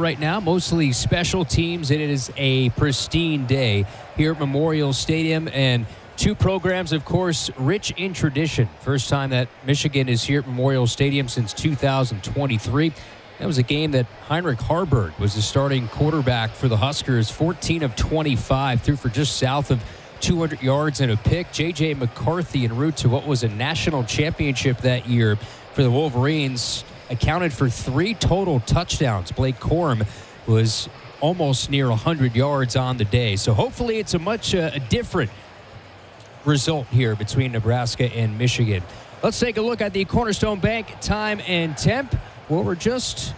right now, mostly special teams. It is a pristine day here at Memorial Stadium, and two programs, of course, rich in tradition. First time that Michigan is here at Memorial Stadium since 2023. That was a game that Heinrich Haarberg was the starting quarterback for the Huskers. 14 of 25, threw for just south of 200 yards and a pick. J.J. McCarthy en route to what was a national championship that year for the Wolverines accounted for 3 total touchdowns. Blake Corum was almost near 100 yards on the day. So hopefully it's a much different result here between Nebraska and Michigan. Let's take a look at the Cornerstone Bank time and temp. Well, we're just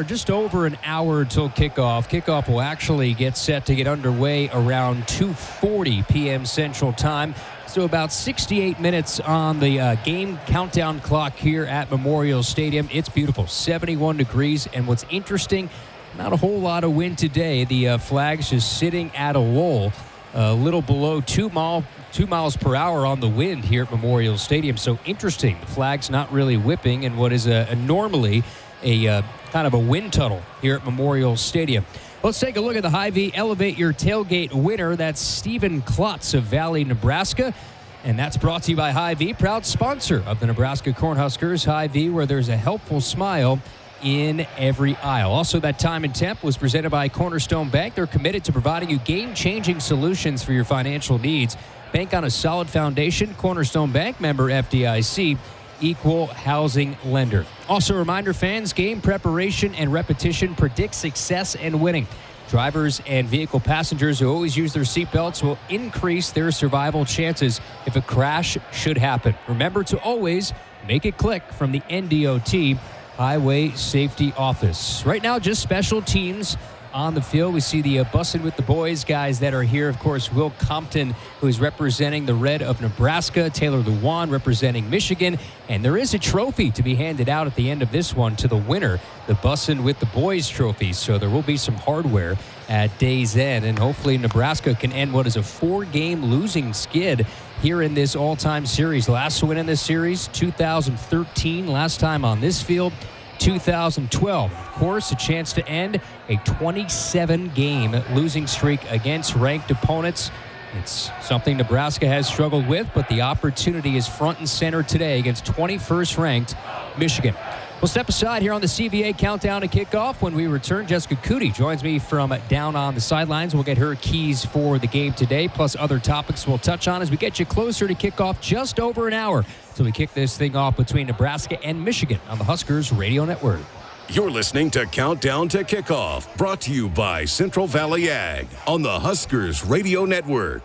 just over an hour until kickoff. Kickoff will actually get set to get underway around 2:40 p.m. Central Time. So about 68 minutes on the game countdown clock here at Memorial Stadium. It's beautiful, 71 degrees. And what's interesting, not a whole lot of wind today. The flag's just sitting at a lull, a little below 2 miles per hour on the wind here at Memorial Stadium. So interesting, the flag's not really whipping in what is normally a kind of a wind tunnel here at Memorial Stadium. Let's take a look at the Hy-Vee Elevate Your Tailgate winner. That's Stephen Klotz of Valley, Nebraska. And that's brought to you by Hy-Vee, proud sponsor of the Nebraska Cornhuskers. Hy-Vee, where there's a helpful smile in every aisle. Also, that time and temp was presented by Cornerstone Bank. They're committed to providing you game-changing solutions for your financial needs. Bank on a solid foundation. Cornerstone Bank, member FDIC, equal housing lender. Also a reminder, fans, game preparation and repetition predict success and winning. Drivers and vehicle passengers who always use their seatbelts will increase their survival chances if a crash should happen. Remember to always make it click from the NDOT Highway Safety Office. Right now, just special teams on the field. We see the Bussin' with the Boys guys that are here. Of course, Will Compton, who is representing the Red of Nebraska. Taylor Lewan representing Michigan. And there is a trophy to be handed out at the end of this one to the winner, the Bussin' with the Boys trophy. So there will be some hardware at day's end. And hopefully Nebraska can end what is a 4-game losing skid here in this all-time series. Last win in this series, 2013. Last time on this field, 2012. Of course, a chance to end a 27-game losing streak against ranked opponents. It's something Nebraska has struggled with, but the opportunity is front and center today against 21st ranked Michigan. We'll step aside here on the CVA countdown to kickoff. When we return, Jessica Cootie joins me from down on the sidelines. We'll get her keys for the game today, plus other topics we'll touch on as we get you closer to kickoff, just over an hour till we kick this thing off between Nebraska and Michigan on the Huskers Radio Network. You're listening to Countdown to Kickoff, brought to you by Central Valley Ag on the Huskers Radio Network.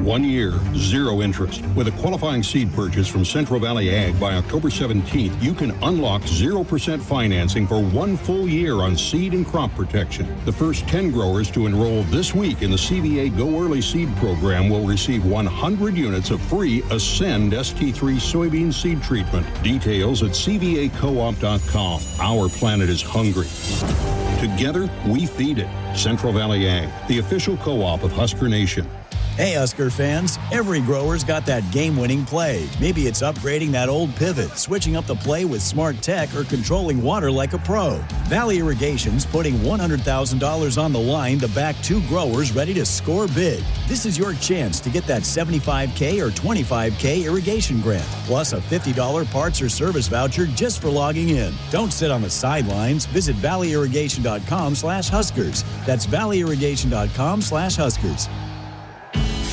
1 year, 0 interest. With a qualifying seed purchase from Central Valley Ag by October 17th, you can unlock 0% financing for 1 full year on seed and crop protection. The first 10 growers to enroll this week in the CVA Go Early Seed Program will receive 100 units of free Ascend ST3 soybean seed treatment. Details at cvacoop.com. Our planet is hungry. Together, we feed it. Central Valley Ag, the official co-op of Husker Nation. Hey, Husker fans, every grower's got that game-winning play. Maybe it's upgrading that old pivot, switching up the play with smart tech, or controlling water like a pro. Valley Irrigation's putting $100,000 on the line to back 2 growers ready to score big. This is your chance to get that $75K or $25K irrigation grant, plus a $50 parts or service voucher just for logging in. Don't sit on the sidelines. Visit valleyirrigation.com/Huskers. That's valleyirrigation.com/Huskers.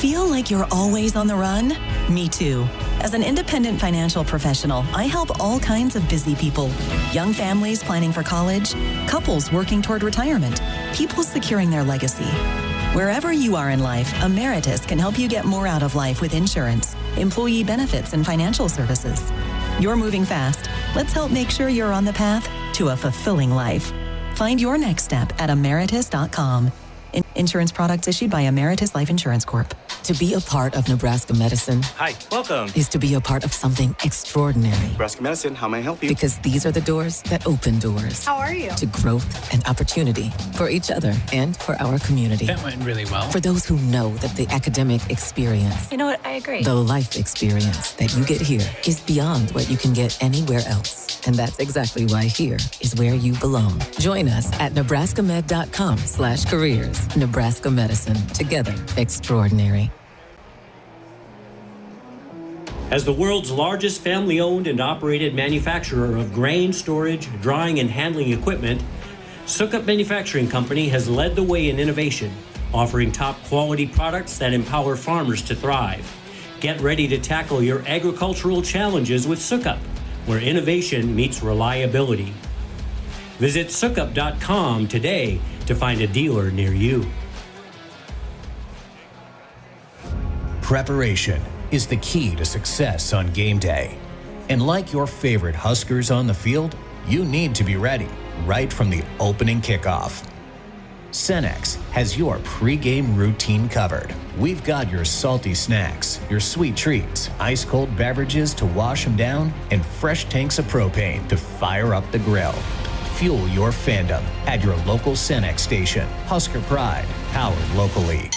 Feel like you're always on the run? Me too. As an independent financial professional, I help all kinds of busy people. Young families planning for college, couples working toward retirement, people securing their legacy. Wherever you are in life, Emeritus can help you get more out of life with insurance, employee benefits, and financial services. You're moving fast. Let's help make sure you're on the path to a fulfilling life. Find your next step at emeritus.com. Insurance products issued by Emeritus Life Insurance Corp. To be a part of Nebraska medicine Hi, welcome. is to be a part of something extraordinary. Nebraska Medicine, how may I help you? Because these are the doors that open doors. How are you? To growth and opportunity for each other and for our community. That went really well. For those who know that the academic experience, You know what? I agree. the life experience that you get here is beyond what you can get anywhere else. And that's exactly why here is where you belong. Join us at nebraskamed.com/careers. Nebraska Medicine. Together, extraordinary. As the world's largest family-owned and operated manufacturer of grain storage, drying, and handling equipment, Sukup Manufacturing Company has led the way in innovation, offering top-quality products that empower farmers to thrive. Get ready to tackle your agricultural challenges with Sukup, where innovation meets reliability. Visit sukup.com today to find a dealer near you. Preparation is the key to success on game day. And like your favorite Huskers on the field, you need to be ready right from the opening kickoff. Cenex has your pregame routine covered. We've got your salty snacks, your sweet treats, ice-cold beverages to wash them down, and fresh tanks of propane to fire up the grill. Fuel your fandom at your local Cenex station. Husker Pride, powered locally.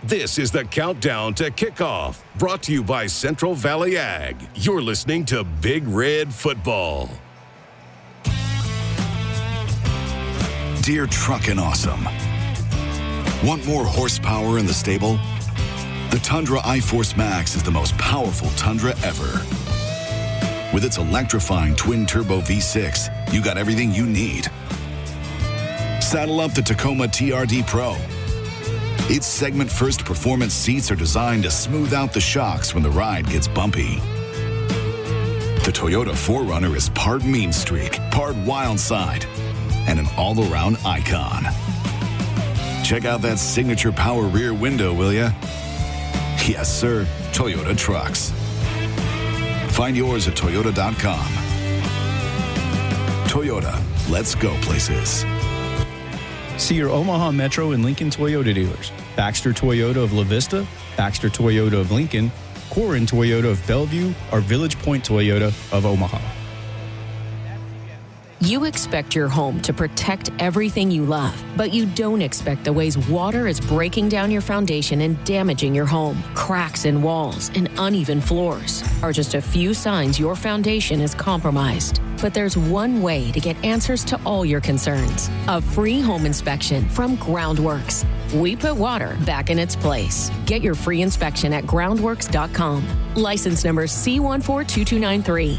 This is the Countdown to Kickoff, brought to you by Central Valley Ag. You're listening to Big Red Football. Dear Truckin' Awesome. Want more horsepower in the stable? The Tundra iForce Max is the most powerful Tundra ever. With its electrifying twin-turbo V6, you got everything you need. Saddle up the Tacoma TRD Pro. Its segment-first performance seats are designed to smooth out the shocks when the ride gets bumpy. The Toyota 4Runner is part mean streak, part wild side, and an all-around icon. Check out that signature power rear window, will ya? Yes, sir, Toyota trucks. Find yours at toyota.com. Toyota, let's go places. See your Omaha Metro and Lincoln Toyota dealers. Baxter Toyota of La Vista, Baxter Toyota of Lincoln, Corin Toyota of Bellevue, or Village Point Toyota of Omaha. You expect your home to protect everything you love, but you don't expect the ways water is breaking down your foundation and damaging your home. Cracks in walls and uneven floors are just a few signs your foundation is compromised. But there's one way to get answers to all your concerns. A free home inspection from Groundworks. We put water back in its place. Get your free inspection at groundworks.com. License number C142293.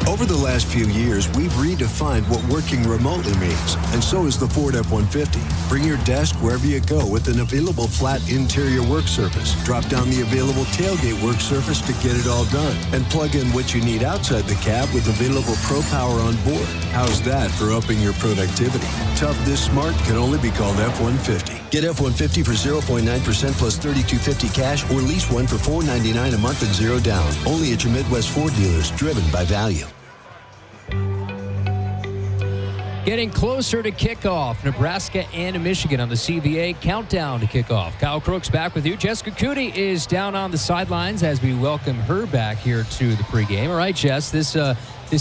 Over the last few years, we've redefined what working remotely means, and so is the Ford F-150. Bring your desk wherever you go with an available flat interior work surface. Drop down the available tailgate work surface to get it all done, and plug in what you need outside the cab with available Pro Power on board. How's that for upping your productivity? Tough this smart can only be called F-150. Get F-150 for 0.9% plus $3,250 cash, or lease one for $499 a month and $0 down. Only at your Midwest Ford dealers, driven by value. Getting closer to kickoff, Nebraska and Michigan on the CVA countdown to kickoff. Kyle Crook's back with you. Jessica Cooney is down on the sidelines as we welcome her back here to the pregame. All right, Jess, this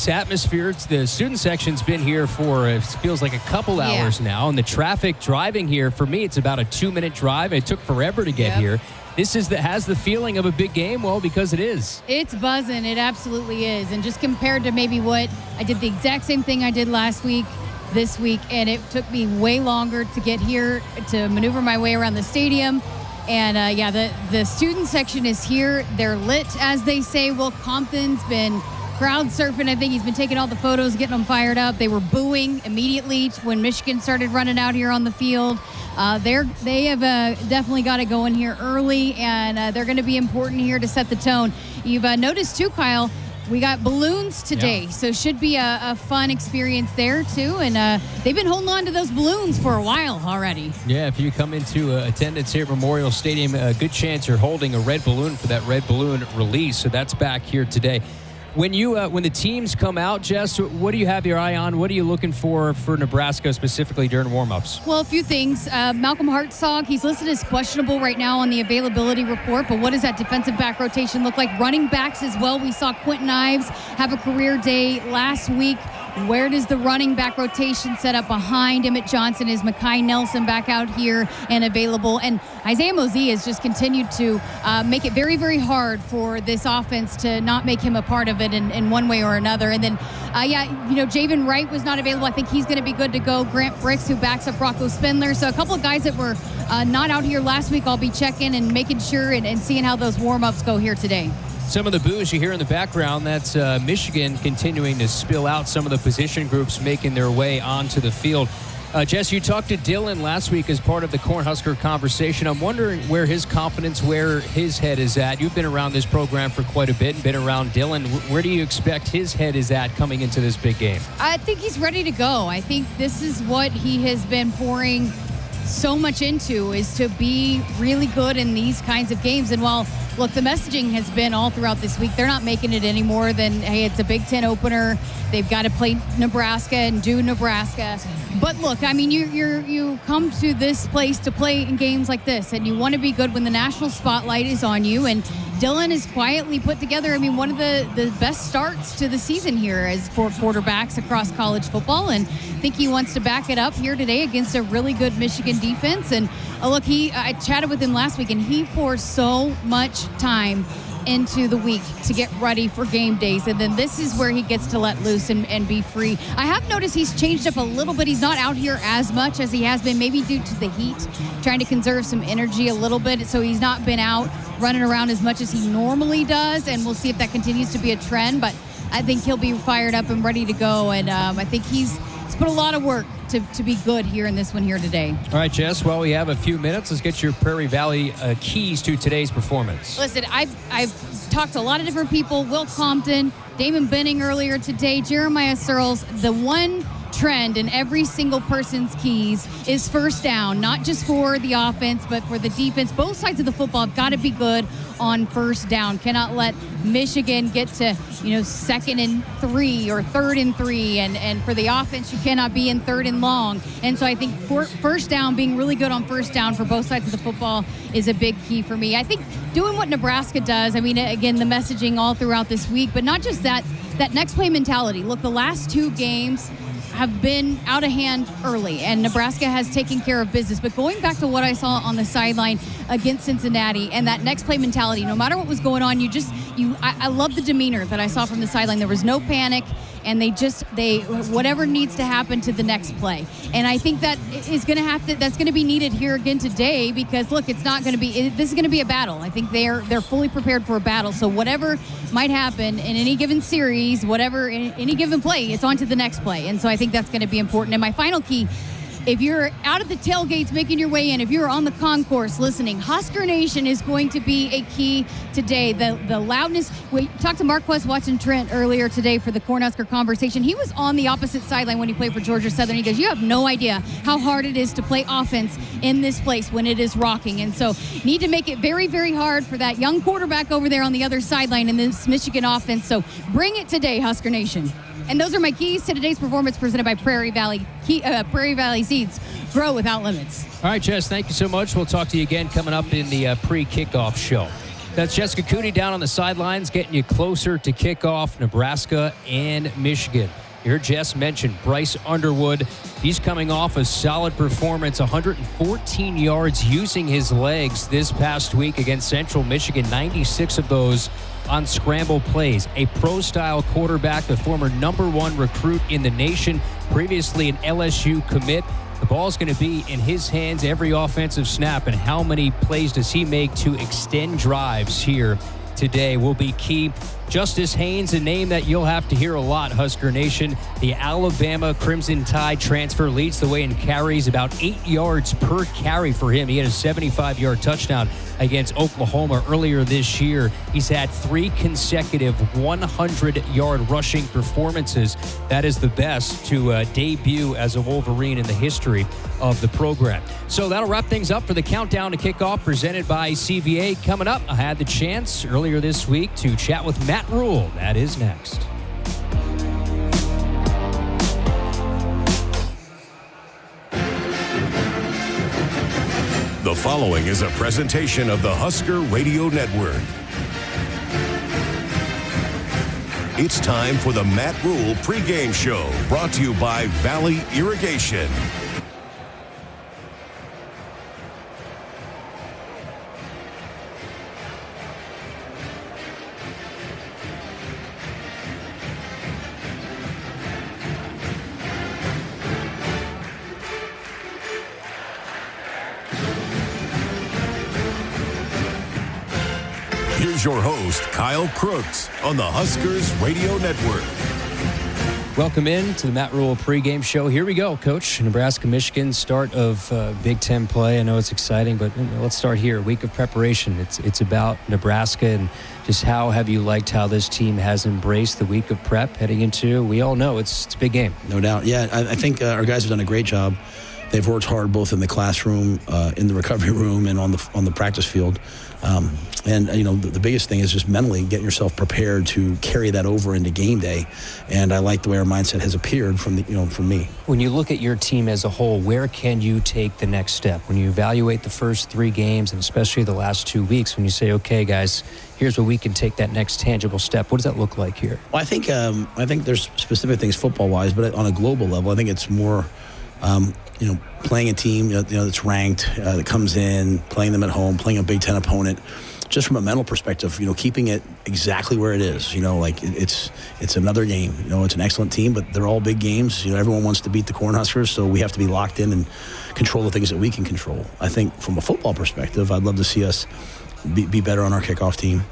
atmosphere, the student section's been here for, it feels like a couple hours now, and the traffic driving here, for me, it's about a 2-minute drive. It took forever to get here. This has the feeling of a big game, well, because it is. It's buzzing. It absolutely is. And just compared to maybe what I did the exact same thing I did last week, this week, and it took me way longer to get here, to maneuver my way around the stadium. And the student section is here. They're lit, as they say. Will Compton's been crowd surfing. I think he's been taking all the photos, getting them fired up. They were booing immediately when Michigan started running out here on the field. They have definitely got it going here early, and they're going to be important here to set the tone. You've noticed too, Kyle, we got balloons today, so should be a fun experience there too. And they've been holding on to those balloons for a while already. Yeah, if you come into attendance here at Memorial Stadium, a good chance you're holding a red balloon for that red balloon release. So that's back here today. When the teams come out, Jess, what do you have your eye on? What are you looking for Nebraska specifically during warm-ups? Well, a few things. Malcolm Hartzog, he's listed as questionable right now on the availability report, but what does that defensive back rotation look like? Running backs as well. We saw Quentin Ives have a career day last week. Where does the running back rotation set up behind Emmett Johnson? Is Mekhi Nelson back out here and available? And Isaiah Mosey has just continued to make it very, very hard for this offense to not make him a part of it in one way or another. And then, Javen Wright was not available. I think he's going to be good to go. Grant Bricks, who backs up Rocco Spindler. So a couple of guys that were not out here last week, I'll be checking and making sure and seeing how those warm-ups go here today. Some of the boos you hear in the background, that's Michigan continuing to spill out some of the position groups making their way onto the field. Jess, you talked to Dylan last week as part of the Cornhusker conversation. I'm wondering where his confidence, where his head is at. You've been around this program for quite a bit and been around Dylan. Where do you expect his head is at coming into this big game? I think he's ready to go. I think this is what he has been pouring so much into, is to be really good in these kinds of games. And while, look, the messaging has been all throughout this week, they're not making it any more than, hey, it's a Big Ten opener. They've got to play Nebraska and do Nebraska. But look, I mean, you come to this place to play in games like this, and you want to be good when the national spotlight is on you. And Dylan is quietly put together, I mean, one of the best starts to the season here as for quarterbacks across college football. And I think he wants to back it up here today against a really good Michigan defense. And look, I chatted with him last week, and he pours so much time into the week to get ready for game days, and then this is where he gets to let loose and be free. I have noticed he's changed up a little bit. He's not out here as much as he has been, maybe due to the heat, trying to conserve some energy a little bit, so he's not been out running around as much as he normally does, and we'll see if that continues to be a trend. But I think he'll be fired up and ready to go, and I think he's put a lot of work to be good here in this one here today. All right, Jess, well, we have a few minutes. Let's get your Prairie Valley keys to today's performance. Listen, I've talked to a lot of different people. Will Compton, Damon Benning earlier today, Jeremiah Searles. The one trend in every single person's keys is first down, not just for the offense, but for the defense. Both sides of the football have got to be good on first down. Cannot let Michigan get to, 2nd and 3 or 3rd and 3. And for the offense, you cannot be in 3rd and long. And so I think first down, being really good on first down for both sides of the football is a big key for me. I think doing what Nebraska does, I mean, again, the messaging all throughout this week, but not just that next play mentality. Look, the last 2 games have been out of hand early, and Nebraska has taken care of business. But going back to what I saw on the sideline against Cincinnati and that next play mentality, no matter what was going on, I love the demeanor that I saw from the sideline. There was no panic, and they whatever needs to happen to the next play. And I think that is going to that's going to be needed here again today, because look, this is going to be a battle. I think they're fully prepared for a battle. So whatever might happen in any given series, whatever in any given play, it's on to the next play. And so I think that's going to be important. And my final key, if you're out at the tailgates making your way in, if you're on the concourse listening, Husker Nation is going to be a key today. The loudness. We talked to Marquez Watson Trent earlier today for the Cornhusker conversation. He was on the opposite sideline when he played for Georgia Southern. He goes, you have no idea how hard it is to play offense in this place when it is rocking. And so need to make it very, very hard for that young quarterback over there on the other sideline in this Michigan offense. So bring it today, Husker Nation. And those are my keys to today's performance, presented by Prairie Valley Seeds. Grow without limits. All right, Jess, thank you so much. We'll talk to you again coming up in the pre-kickoff show. That's Jessica Cooney down on the sidelines, getting you closer to kickoff, Nebraska and Michigan. You heard Jess mention Bryce Underwood. He's coming off a solid performance, 114 yards using his legs this past week against Central Michigan, 96 of those on scramble plays. A pro-style quarterback, the former #1 recruit in the nation, previously an LSU commit. The ball's going to be in his hands every offensive snap, and how many plays does he make to extend drives here today will be key. Justice Haynes, a name that you'll have to hear a lot, Husker Nation. The Alabama Crimson Tide transfer leads the way in carries, about 8 yards per carry for him. He had a 75-yard touchdown against Oklahoma earlier this year. He's had 3 consecutive 100-yard rushing performances. That is the best to debut as a Wolverine in the history of the program. So that'll wrap things up for the countdown to kickoff presented by CVA. Coming up, I had the chance earlier this week to chat with Matt Matt Rhule. That is next. The following is a presentation of the Husker Radio Network. It's time for the Matt Rhule pregame show, brought to you by Valley Irrigation. Here's your host, Kyle Crooks, on the Huskers Radio Network. Welcome in to the Matt Rhule pregame show. Here we go, Coach. Nebraska-Michigan, start of Big Ten play. I know it's exciting, but let's start here. Week of preparation. It's about Nebraska, and just how have you liked how this team has embraced the week of prep heading into, we all know it's a big game. No doubt. Yeah, I think our guys have done a great job. They've worked hard both in the classroom, in the recovery room, and on the practice field. The biggest thing is just mentally getting yourself prepared to carry that over into game day. And I like the way our mindset has appeared from me. When you look at your team as a whole, where can you take the next step? When you evaluate the first 3 games, and especially the last 2 weeks, when you say, okay, guys, here's where we can take that next tangible step. What does that look like here? Well, I think there's specific things football-wise, but on a global level, I think it's more playing a team that's ranked, that comes in, playing them at home, playing a Big Ten opponent, just from a mental perspective, keeping it exactly where it is. It's another game. It's an excellent team, but they're all big games. Everyone wants to beat the Cornhuskers, so we have to be locked in and control the things that we can control. I think from a football perspective, I'd love to see us be better on our kickoff team.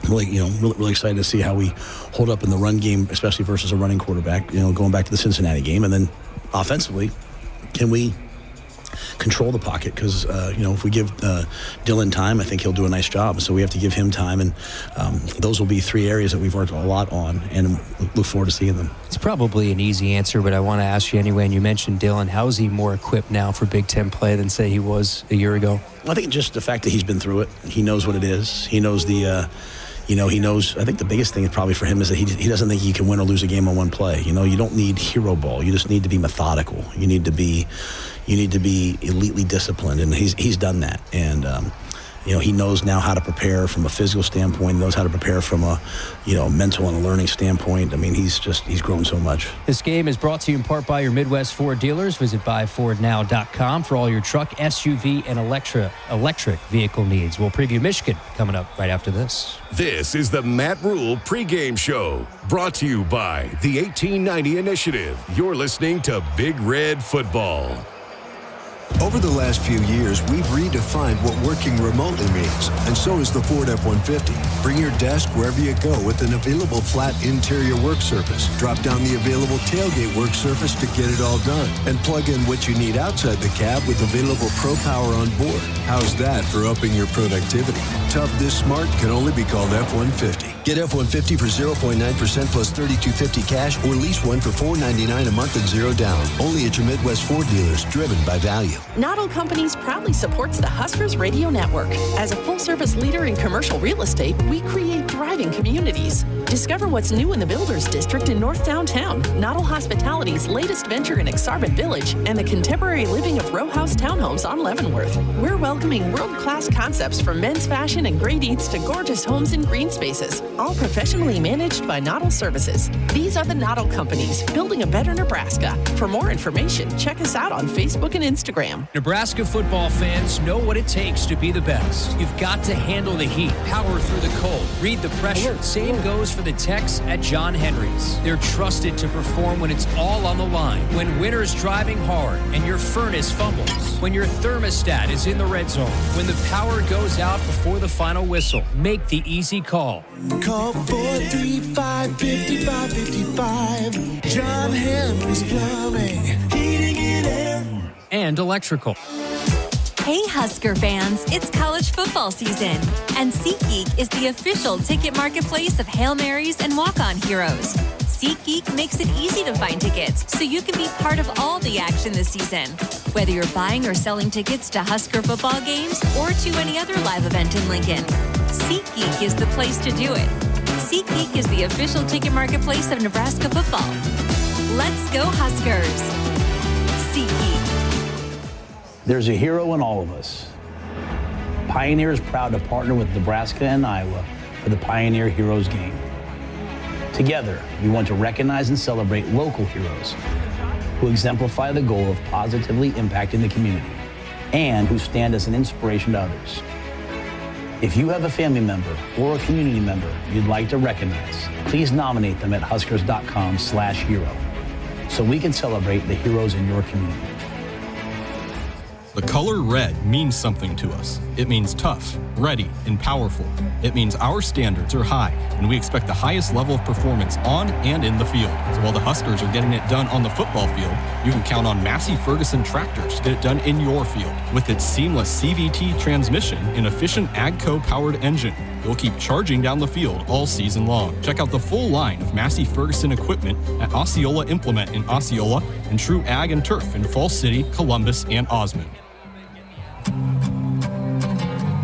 Really excited to see how we hold up in the run game, especially versus a running quarterback, going back to the Cincinnati game. And then offensively, can we control the pocket? Because, if we give Dylan time, I think he'll do a nice job. So we have to give him time. And those will be 3 areas that we've worked a lot on, and look forward to seeing them. It's probably an easy answer, but I want to ask you anyway. And you mentioned Dylan. How is he more equipped now for Big Ten play than, say, he was a year ago? I think just the fact that he's been through it. He knows what it is. He knows he knows. I think the biggest thing probably for him is that he doesn't think you can win or lose a game on one play. You don't need hero ball. You just need to be methodical. You need to be elitely disciplined, and he's done that. And he knows now how to prepare from a physical standpoint. Knows how to prepare from a mental and a learning standpoint. I mean, he's grown so much. This game is brought to you in part by your Midwest Ford dealers. Visit buyfordnow.com for all your truck, SUV, and electric vehicle needs. We'll preview Michigan coming up right after this. This is the Matt Rhule pregame show, brought to you by the 1890 Initiative. You're listening to Big Red Football. Over the last few years, we've redefined what working remotely means, and so is the Ford F-150. Bring your desk wherever you go with an available flat interior work surface. Drop down the available tailgate work surface to get it all done, and plug in what you need outside the cab with available Pro Power on board. How's that for upping your productivity? Tough this smart can only be called F-150. Get F-150 for 0.9% plus $3,250 cash, or lease one for $499 a month and 0 down. Only at your Midwest Ford dealers, driven by value. Not Companies proudly supports the Huskers Radio Network. As a full-service leader in commercial real estate, we create thriving communities. Discover what's new in the Builders District in North Downtown, Noddle Hospitality's latest venture in Exarban Village, and the contemporary living of row house townhomes on Leavenworth. We're welcoming world-class concepts from men's fashion and great eats to gorgeous homes and green spaces, all professionally managed by Noddle Services. These are the Noddle Companies, building a better Nebraska. For more information, check us out on Facebook and Instagram. Nebraska football fans know what it takes to be the best. You've got to handle the heat, power through the cold, read the pressure. Same goes for the techs at John Henry's. They're trusted to perform when it's all on the line. When winter's driving hard and your furnace fumbles. When your thermostat is in the red zone. When the power goes out before the final whistle. Make the easy call. Call 435-5555. John Henry's Plumbing. Heating and air. And electrical. Hey Husker fans, it's college football season, and SeatGeek is the official ticket marketplace of Hail Marys and walk-on heroes. SeatGeek makes it easy to find tickets so you can be part of all the action this season. Whether you're buying or selling tickets to Husker football games or to any other live event in Lincoln, SeatGeek is the place to do it. SeatGeek is the official ticket marketplace of Nebraska Football. Let's go Huskers! SeatGeek. There's a hero in all of us. Pioneer is proud to partner with Nebraska and Iowa for the Pioneer Heroes Game. Together, we want to recognize and celebrate local heroes who exemplify the goal of positively impacting the community and who stand as an inspiration to others. If you have a family member or a community member you'd like to recognize, please nominate them at huskers.com/hero so we can celebrate the heroes in your community. The color red means something to us. It means tough, ready, and powerful. It means our standards are high, and we expect the highest level of performance on and in the field. So while the Huskers are getting it done on the football field, you can count on Massey Ferguson tractors to get it done in your field. With its seamless CVT transmission and efficient AGCO-powered engine, you'll keep charging down the field all season long. Check out the full line of Massey Ferguson equipment at Osceola Implement in Osceola and True Ag and Turf in Falls City, Columbus, and Osmond.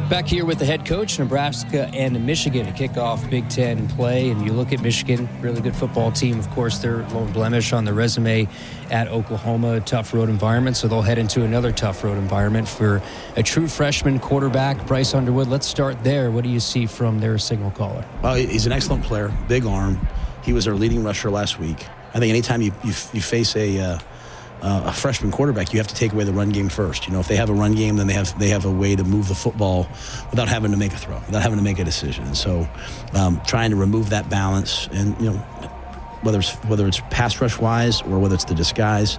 Back here with the head coach, Nebraska and Michigan to kick off Big Ten play. And you look at Michigan, really good football team. Of course, their lone blemish on the resume at Oklahoma, a tough road environment. So they'll head into another tough road environment for a true freshman quarterback, Bryce Underwood. Let's start there. What do you see from their signal caller? Well, he's an excellent player, big arm. He was our leading rusher last week. I think anytime you face a freshman quarterback, you have to take away the run game first. You know, if they have a run game, then they have a way to move the football without having to make a throw, without having to make a decision. And so, trying to remove that balance, and whether it's pass rush wise or whether it's the disguise,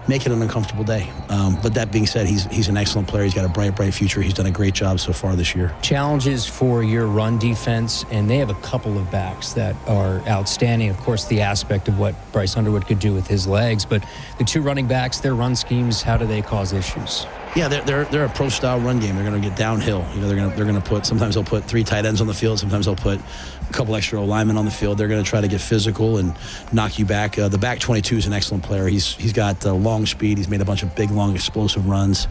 make it an uncomfortable day. But that being said, he's an excellent player. He's got a bright future. He's done a great job so far this year. Challenges for your run defense, and they have a couple of backs that are outstanding. Of course, the aspect of what Bryce Underwood could do with his legs, but the two running backs, their run schemes, how do they cause issues? Yeah, they're a pro-style run game. They're going to get downhill. You know, they're going to put, sometimes they'll put 3 tight ends on the field. Sometimes they'll put a couple extra linemen on the field. They're going to try to get physical and knock you back. The back 22 is an excellent player. He's got long speed. He's made a bunch of big, long, explosive runs.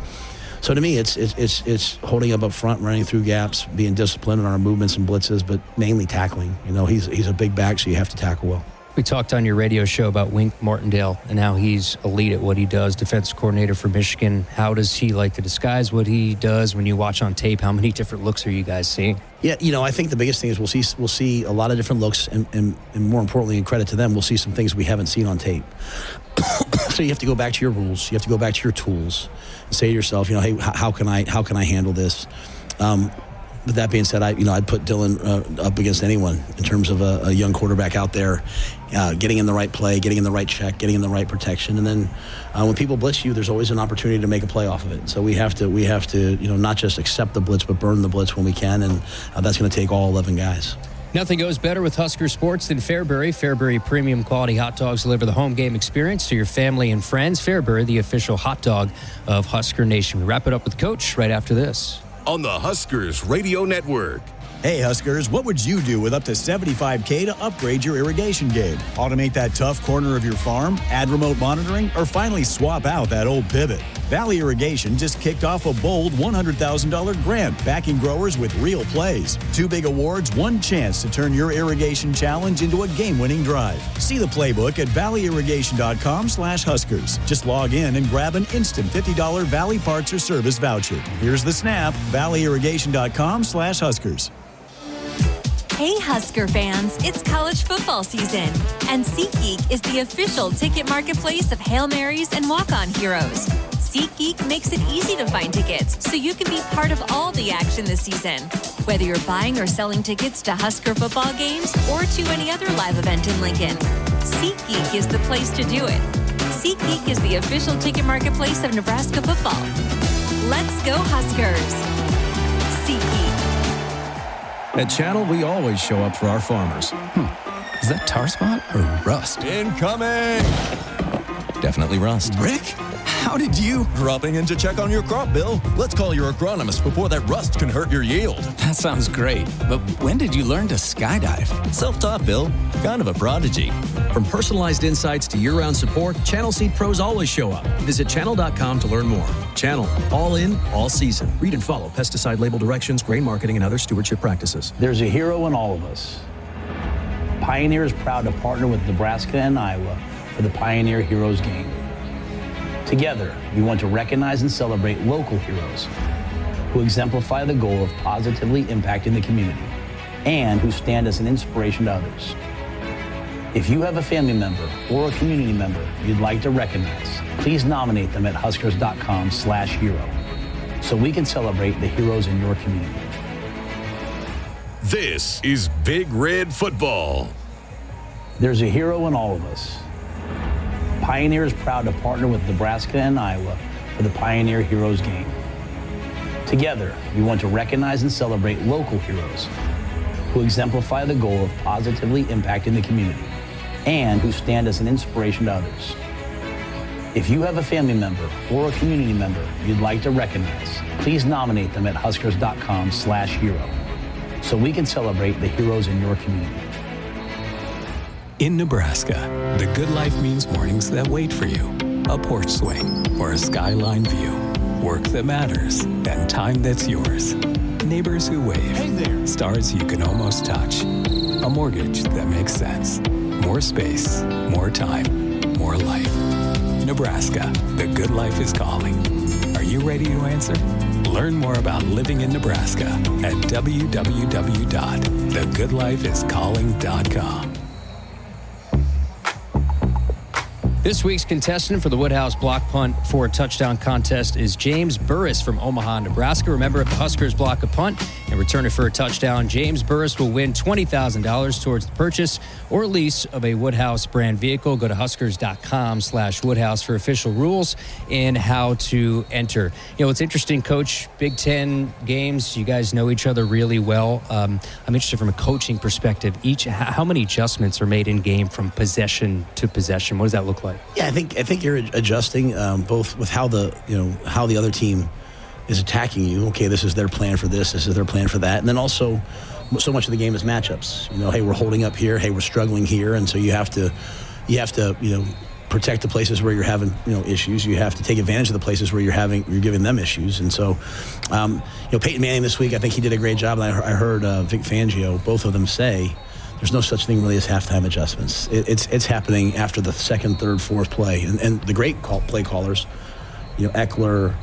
So to me, it's holding up front, running through gaps, being disciplined in our movements and blitzes, but mainly tackling. You know, he's a big back, so you have to tackle well. We talked on your radio show about Wink Martindale and how he's elite at what he does, defensive coordinator for Michigan. How does he like to disguise what he does when you watch on tape? How many different looks are you guys seeing? Yeah, you know, I think the biggest thing is we'll see a lot of different looks, and more importantly, in credit to them, we'll see some things we haven't seen on tape. So you have to go back to your rules. You have to go back to your tools and say to yourself, you know, hey, how can I handle this? With that being said, I'd put Dylan up against anyone in terms of a young quarterback out there, getting in the right play, getting in the right check, getting in the right protection, and then when people blitz you, there's always an opportunity to make a play off of it. So we have to not just accept the blitz, but burn the blitz when we can, and that's going to take all 11 guys. Nothing goes better with Husker sports than Fairbury. Fairbury premium quality hot dogs deliver the home game experience to your family and friends. Fairbury, the official hot dog of Husker Nation. We wrap it up with Coach right after this. On the Huskers Radio Network. Hey, Huskers, what would you do with up to $75K to upgrade your irrigation game? Automate that tough corner of your farm, add remote monitoring, or finally swap out that old pivot? Valley Irrigation just kicked off a bold $100,000 grant backing growers with real plays. 2 big awards, 1 chance to turn your irrigation challenge into a game-winning drive. See the playbook at valleyirrigation.com/Huskers. Just log in and grab an instant $50 Valley Parts or Service voucher. Here's the snap, valleyirrigation.com/Huskers. Hey Husker fans, it's college football season, and SeatGeek is the official ticket marketplace of Hail Marys and walk-on heroes. SeatGeek makes it easy to find tickets so you can be part of all the action this season. Whether you're buying or selling tickets to Husker football games or to any other live event in Lincoln, SeatGeek is the place to do it. SeatGeek is the official ticket marketplace of Nebraska Football. Let's go Huskers! SeatGeek. At Channel, we always show up for our farmers. Is that tar spot or rust? Incoming! Definitely rust. Rick, how did you? Dropping in to check on your crop, Bill. Let's call your agronomist before that rust can hurt your yield. That sounds great, but when did you learn to skydive? Self-taught, Bill. Kind of a prodigy. From personalized insights to year-round support, Channel Seed pros always show up. Visit channel.com to learn more. Channel, all in, all season. Read and follow pesticide label directions, grain marketing, and other stewardship practices. There's a hero in all of us. Pioneer is proud to partner with Nebraska and Iowa for the Pioneer Heroes Game. Together, we want to recognize and celebrate local heroes who exemplify the goal of positively impacting the community and who stand as an inspiration to others. If you have a family member or a community member you'd like to recognize, please nominate them at huskers.com/hero so we can celebrate the heroes in your community. This is Big Red Football. There's a hero in all of us. Pioneer is proud to partner with Nebraska and Iowa for the Pioneer Heroes Game. Together, we want to recognize and celebrate local heroes who exemplify the goal of positively impacting the community and who stand as an inspiration to others. If you have a family member or a community member you'd like to recognize, please nominate them at huskers.com/hero so we can celebrate the heroes in your community. In Nebraska, the good life means mornings that wait for you, a porch swing or a skyline view, work that matters, and time that's yours. Neighbors who wave, hey there. Stars you can almost touch, a mortgage that makes sense, more space, more time, more life. Nebraska, the good life is calling. Are you ready to answer? Learn more about living in Nebraska at www.thegoodlifeiscalling.com. This week's contestant for the Woodhouse block punt for a touchdown contest is James Burris from Omaha, Nebraska. Remember, if the Huskers block a punt and return it for a touchdown, James Burris will win $20,000 towards the purchase or lease of a Woodhouse brand vehicle. Go to huskers.com/Woodhouse for official rules and how to enter. You know, it's interesting, Coach, Big Ten games, you guys know each other really well. I'm interested from a coaching perspective. How many adjustments are made in game from possession to possession? What does that look like? Yeah, I think you're adjusting both with how the other team is attacking you. Okay, this is their plan for this is their plan for that, and then also so much of the game is matchups. Hey, we're holding up here. Hey, we're struggling here, and so you have to protect the places where you're having issues. You have to take advantage of the places where you're giving them issues, and so Peyton Manning this week, I think he did a great job. And I heard Vic Fangio, both of them say, there's no such thing really as halftime adjustments. It's happening after the second, third, fourth play. And the great play callers, Eckler,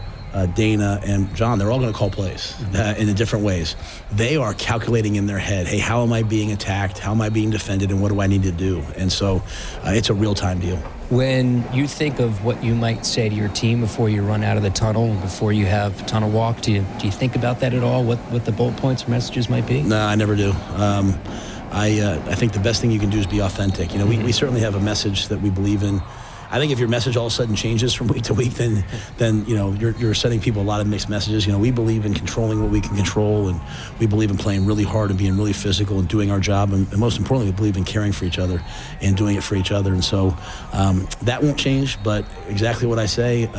Dana, and John, they're all going to call plays in different ways. They are calculating in their head, hey, how am I being attacked? How am I being defended? And what do I need to do? And so it's a real-time deal. When you think of what you might say to your team before you run out of the tunnel, before you have tunnel walk, do you think about that at all, what the bullet points or messages might be? No, I never do. I think the best thing you can do is be authentic. We certainly have a message that we believe in. I think if your message all of a sudden changes from week to week, then you're sending people a lot of mixed messages. We believe in controlling what we can control, and we believe in playing really hard and being really physical and doing our job. And most importantly, we believe in caring for each other and doing it for each other. And so that won't change. But exactly what I say,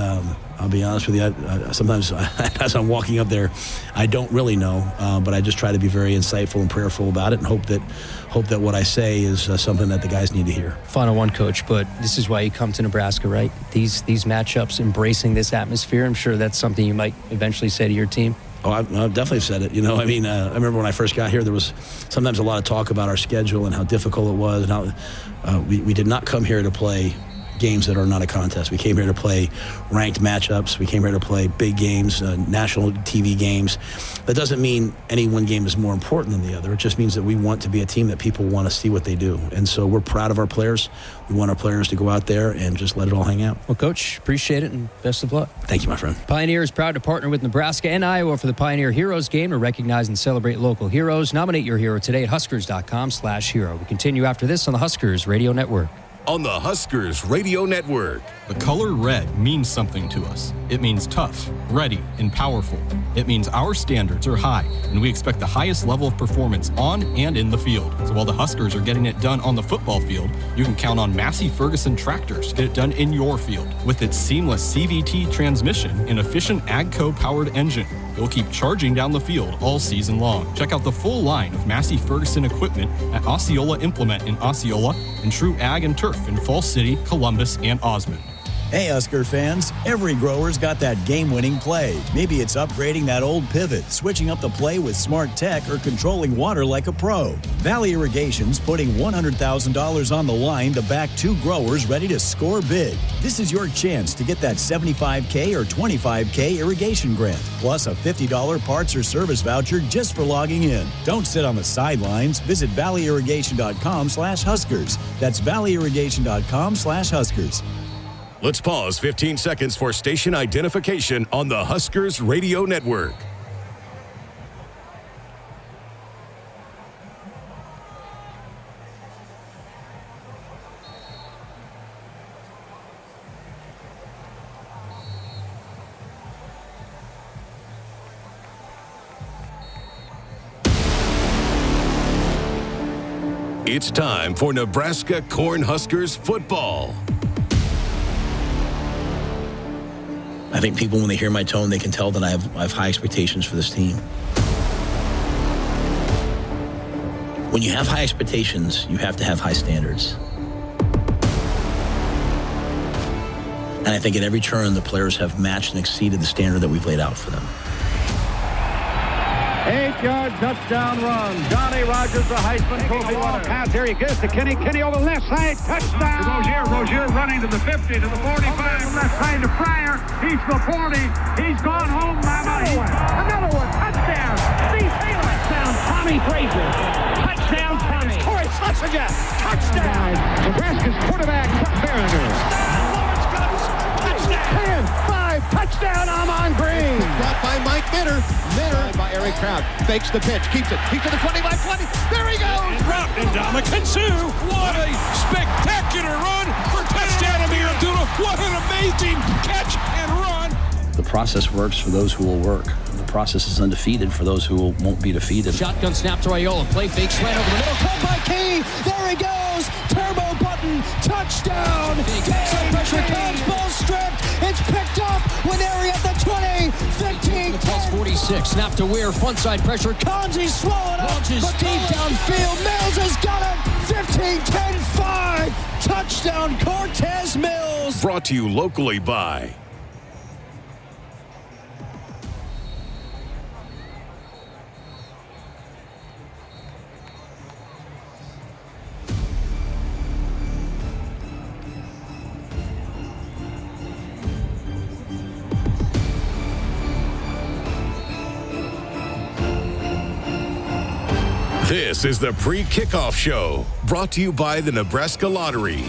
I'll be honest with you, sometimes as I'm walking up there, I don't really know, but I just try to be very insightful and prayerful about it and hope that what I say is something that the guys need to hear. Final one, Coach, but this is why you come to Nebraska, right? These matchups, embracing this atmosphere, I'm sure that's something you might eventually say to your team. Oh, I've definitely said it. I remember when I first got here, there was sometimes a lot of talk about our schedule and how difficult it was, and how we did not come here to play games that are not a contest. We came here to play ranked matchups. We came here to play big games, national TV games. That doesn't mean any one game is more important than the other. It just means that we want to be a team that people want to see what they do. And so we're proud of our players. We want our players to go out there and just let it all hang out. Well, Coach, appreciate it and best of luck. Thank you, my friend. Pioneer is proud to partner with Nebraska and Iowa for the Pioneer Heroes Game to recognize and celebrate local heroes. Nominate your hero today at huskers.com/hero. We continue after this on the Huskers Radio Network. On the Huskers Radio Network. The color red means something to us. It means tough, ready, and powerful. It means our standards are high, and we expect the highest level of performance on and in the field. So while the Huskers are getting it done on the football field, you can count on Massey Ferguson tractors to get it done in your field. With its seamless CVT transmission and efficient AGCO-powered engine, it will keep charging down the field all season long. Check out the full line of Massey Ferguson equipment at Osceola Implement in Osceola and True Ag and Turf in Falls City, Columbus, and Osmond. Hey, Husker fans, every grower's got that game-winning play. Maybe it's upgrading that old pivot, switching up the play with smart tech, or controlling water like a pro. Valley Irrigation's putting $100,000 on the line to back 2 growers ready to score big. This is your chance to get that $75K or $25K irrigation grant, plus a $50 parts or service voucher just for logging in. Don't sit on the sidelines. Visit valleyirrigation.com/Huskers. That's valleyirrigation.com/Huskers. Let's pause 15 seconds for station identification on the Huskers Radio Network. It's time for Nebraska Cornhuskers football. I think people, when they hear my tone, they can tell that I have high expectations for this team. When you have high expectations, you have to have high standards. And I think at every turn, the players have matched and exceeded the standard that we've laid out for them. 8-yard touchdown run. Johnny Rogers, the Heisman Trophy winner. Pass here. He gives to Kenny. Kenny over the left side. Touchdown. Rozier running to the 50, to the 45. Left side to Pryor. He's the 40. He's gone home, mama. Another one. Touchdown. Steve Taylor. Touchdown. Tommy Frazier. Touchdown, Tommy. Corey Schlesinger. Touchdown. Nebraska's quarterback, Chuck Berringer. Lawrence Guns. Touchdown. 10-5. Touchdown, Amon Green. Brought by Mike Mitter. By Eric Kraut. Fakes the pitch. Keeps it. Keeps it to 25-20. There he goes. And dropped. And Ndamukong Suh. What a spectacular run for touchdown, Amir Abdullah. What an amazing catch and run. The process works for those who will work. The process is undefeated for those who won't be defeated. Shotgun snap to Raiola. Play fake. Slant over the middle. Caught by Key. There he goes. Turbo button. Touchdown. Backside pressure comes. Ball stripped. It's picked up. Winery at the 20. 15. Plus 46. Snap to Weir. Front side pressure comes. He's swallowed up. Launches but deep downfield. Mills has got it. 15. 10-5. Touchdown Cortez Mills. Brought to you locally by This is the pre-kickoff show, brought to you by the Nebraska Lottery.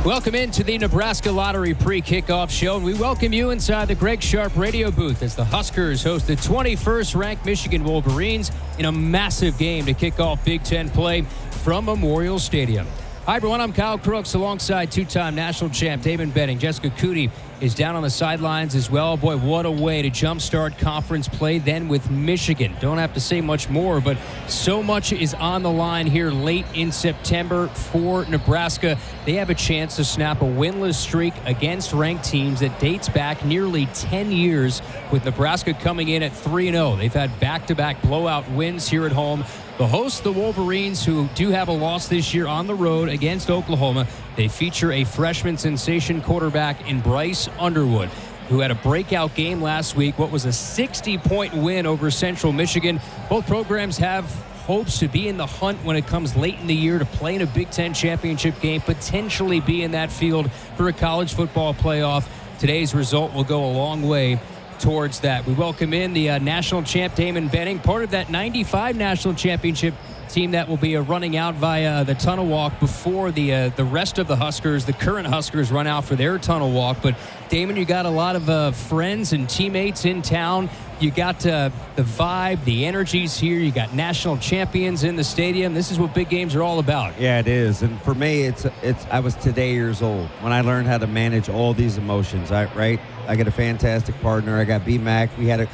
Welcome into the Nebraska Lottery pre-kickoff show, and we welcome you inside the Greg Sharp radio booth as the Huskers host the 21st ranked Michigan Wolverines in a massive game to kick off Big Ten play from Memorial Stadium. Hi, everyone. I'm Kyle Crooks alongside two-time national champ Damon Benning. Jessica Cootie is down on the sidelines as well. Boy, what a way to jumpstart conference play then with Michigan. Don't have to say much more, but so much is on the line here late in September for Nebraska. They have a chance to snap a winless streak against ranked teams that dates back nearly 10 years, with Nebraska coming in at 3-0. They've had back-to-back blowout wins here at home. The hosts, the Wolverines, who do have a loss this year on the road against Oklahoma. They feature a freshman sensation quarterback in Bryce Underwood, who had a breakout game last week. What was a 60-point win over Central Michigan. Both programs have hopes to be in the hunt when it comes late in the year to play in a Big Ten championship game, potentially be in that field for a college football playoff. Today's result will go a long way towards that. We welcome in the national champ Damon Benning, part of that 95 national championship team that will be running out via the tunnel walk before the rest of the Huskers, the current Huskers, run out for their tunnel walk. But Damon, you got a lot of friends and teammates in town. You got the vibe, the energy's here. You got national champions in the stadium. This is what big games are all about. Yeah, it is. And for me, it's I was today years old when I learned how to manage all these emotions. I got a fantastic partner. I got B-Mac. We had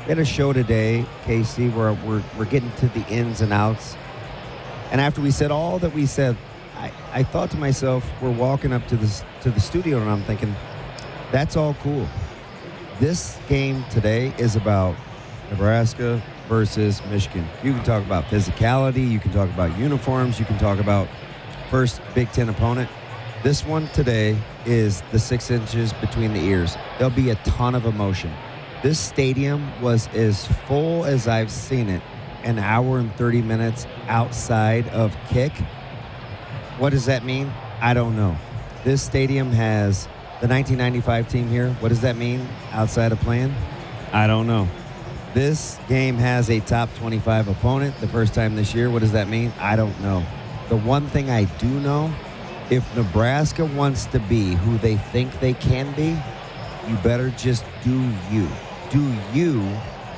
a show today, Casey, where we're getting to the ins and outs. And after we said all that we said, I thought to myself, we're walking up to the studio, and I'm thinking, that's all cool. This game today is about Nebraska versus Michigan. You can talk about physicality. You can talk about uniforms. You can talk about first Big Ten opponent. This one today is the 6 inches between the ears. There'll be a ton of emotion. This stadium was as full as I've seen it, an hour and 30 minutes outside of kick. What does that mean? I don't know. This stadium has the 1995 team here. What does that mean outside of playing? I don't know. This game has a top 25 opponent the first time this year. What does that mean? I don't know. The one thing I do know, if Nebraska wants to be who they think they can be, you better just do you. Do you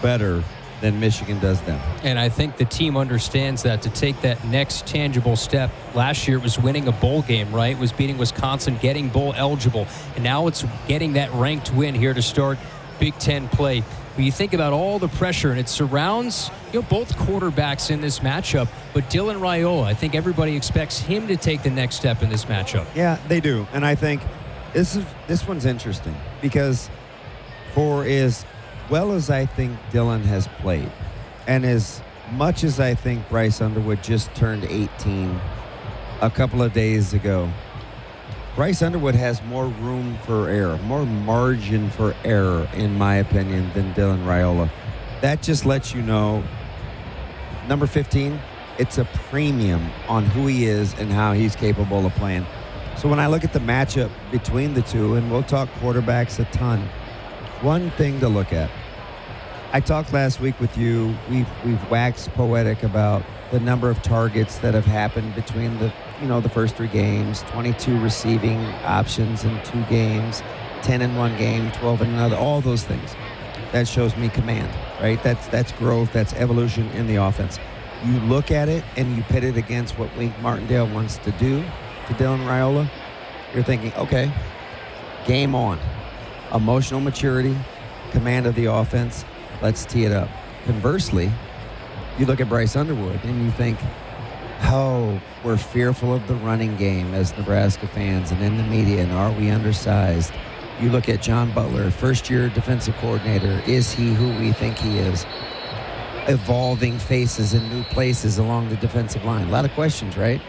better than Michigan does them. And I think the team understands that to take that next tangible step. Last year it was winning a bowl game, right? It was beating Wisconsin, getting bowl eligible. And now it's getting that ranked win here to start Big Ten play. When you think about all the pressure, and it surrounds both quarterbacks in this matchup, but Dylan Rhule, I think everybody expects him to take the next step in this matchup. Yeah, they do. And I think this one's interesting because for as well as I think Dylan has played, and as much as I think Bryce Underwood just turned 18 a couple of days ago, Bryce Underwood has more room for error, more margin for error, in my opinion, than Dylan Rhule. That just lets you know, number 15, it's a premium on who he is and how he's capable of playing. So when I look at the matchup between the two, and we'll talk quarterbacks a ton, one thing to look at. I talked last week with you. We've waxed poetic about the number of targets that have happened between the first 3 games, 22 receiving options in 2 games, 10 in one game, 12 in another, all those things. That shows me command, right? That's growth, that's evolution in the offense. You look at it and you pit it against what Wink Martindale wants to do to Dylan Rhule. You're thinking, okay, game on. Emotional maturity, command of the offense, let's tee it up. Conversely, you look at Bryce Underwood and you think, oh, we're fearful of the running game as Nebraska fans and in the media, and are we undersized? You look at John Butler, first-year defensive coordinator. Is he who we think he is? Evolving faces in new places along the defensive line. A lot of questions, right?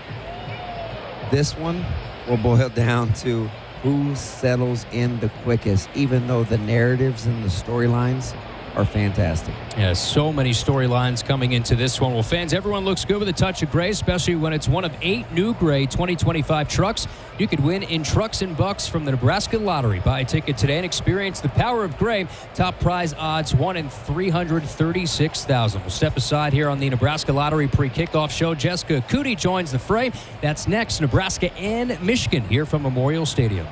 This one will boil down to who settles in the quickest, even though the narratives and the storylines are fantastic. Yeah, so many storylines coming into this one. Well, fans, everyone looks good with a touch of gray, especially when it's one of 8 new gray 2025 trucks. You could win in trucks and bucks from the Nebraska Lottery. Buy a ticket today and experience the power of gray. Top prize odds, 1 in 336,000. We'll step aside here on the Nebraska Lottery pre-kickoff show. Jessica Cootie joins the fray. That's next, Nebraska and Michigan here from Memorial Stadium.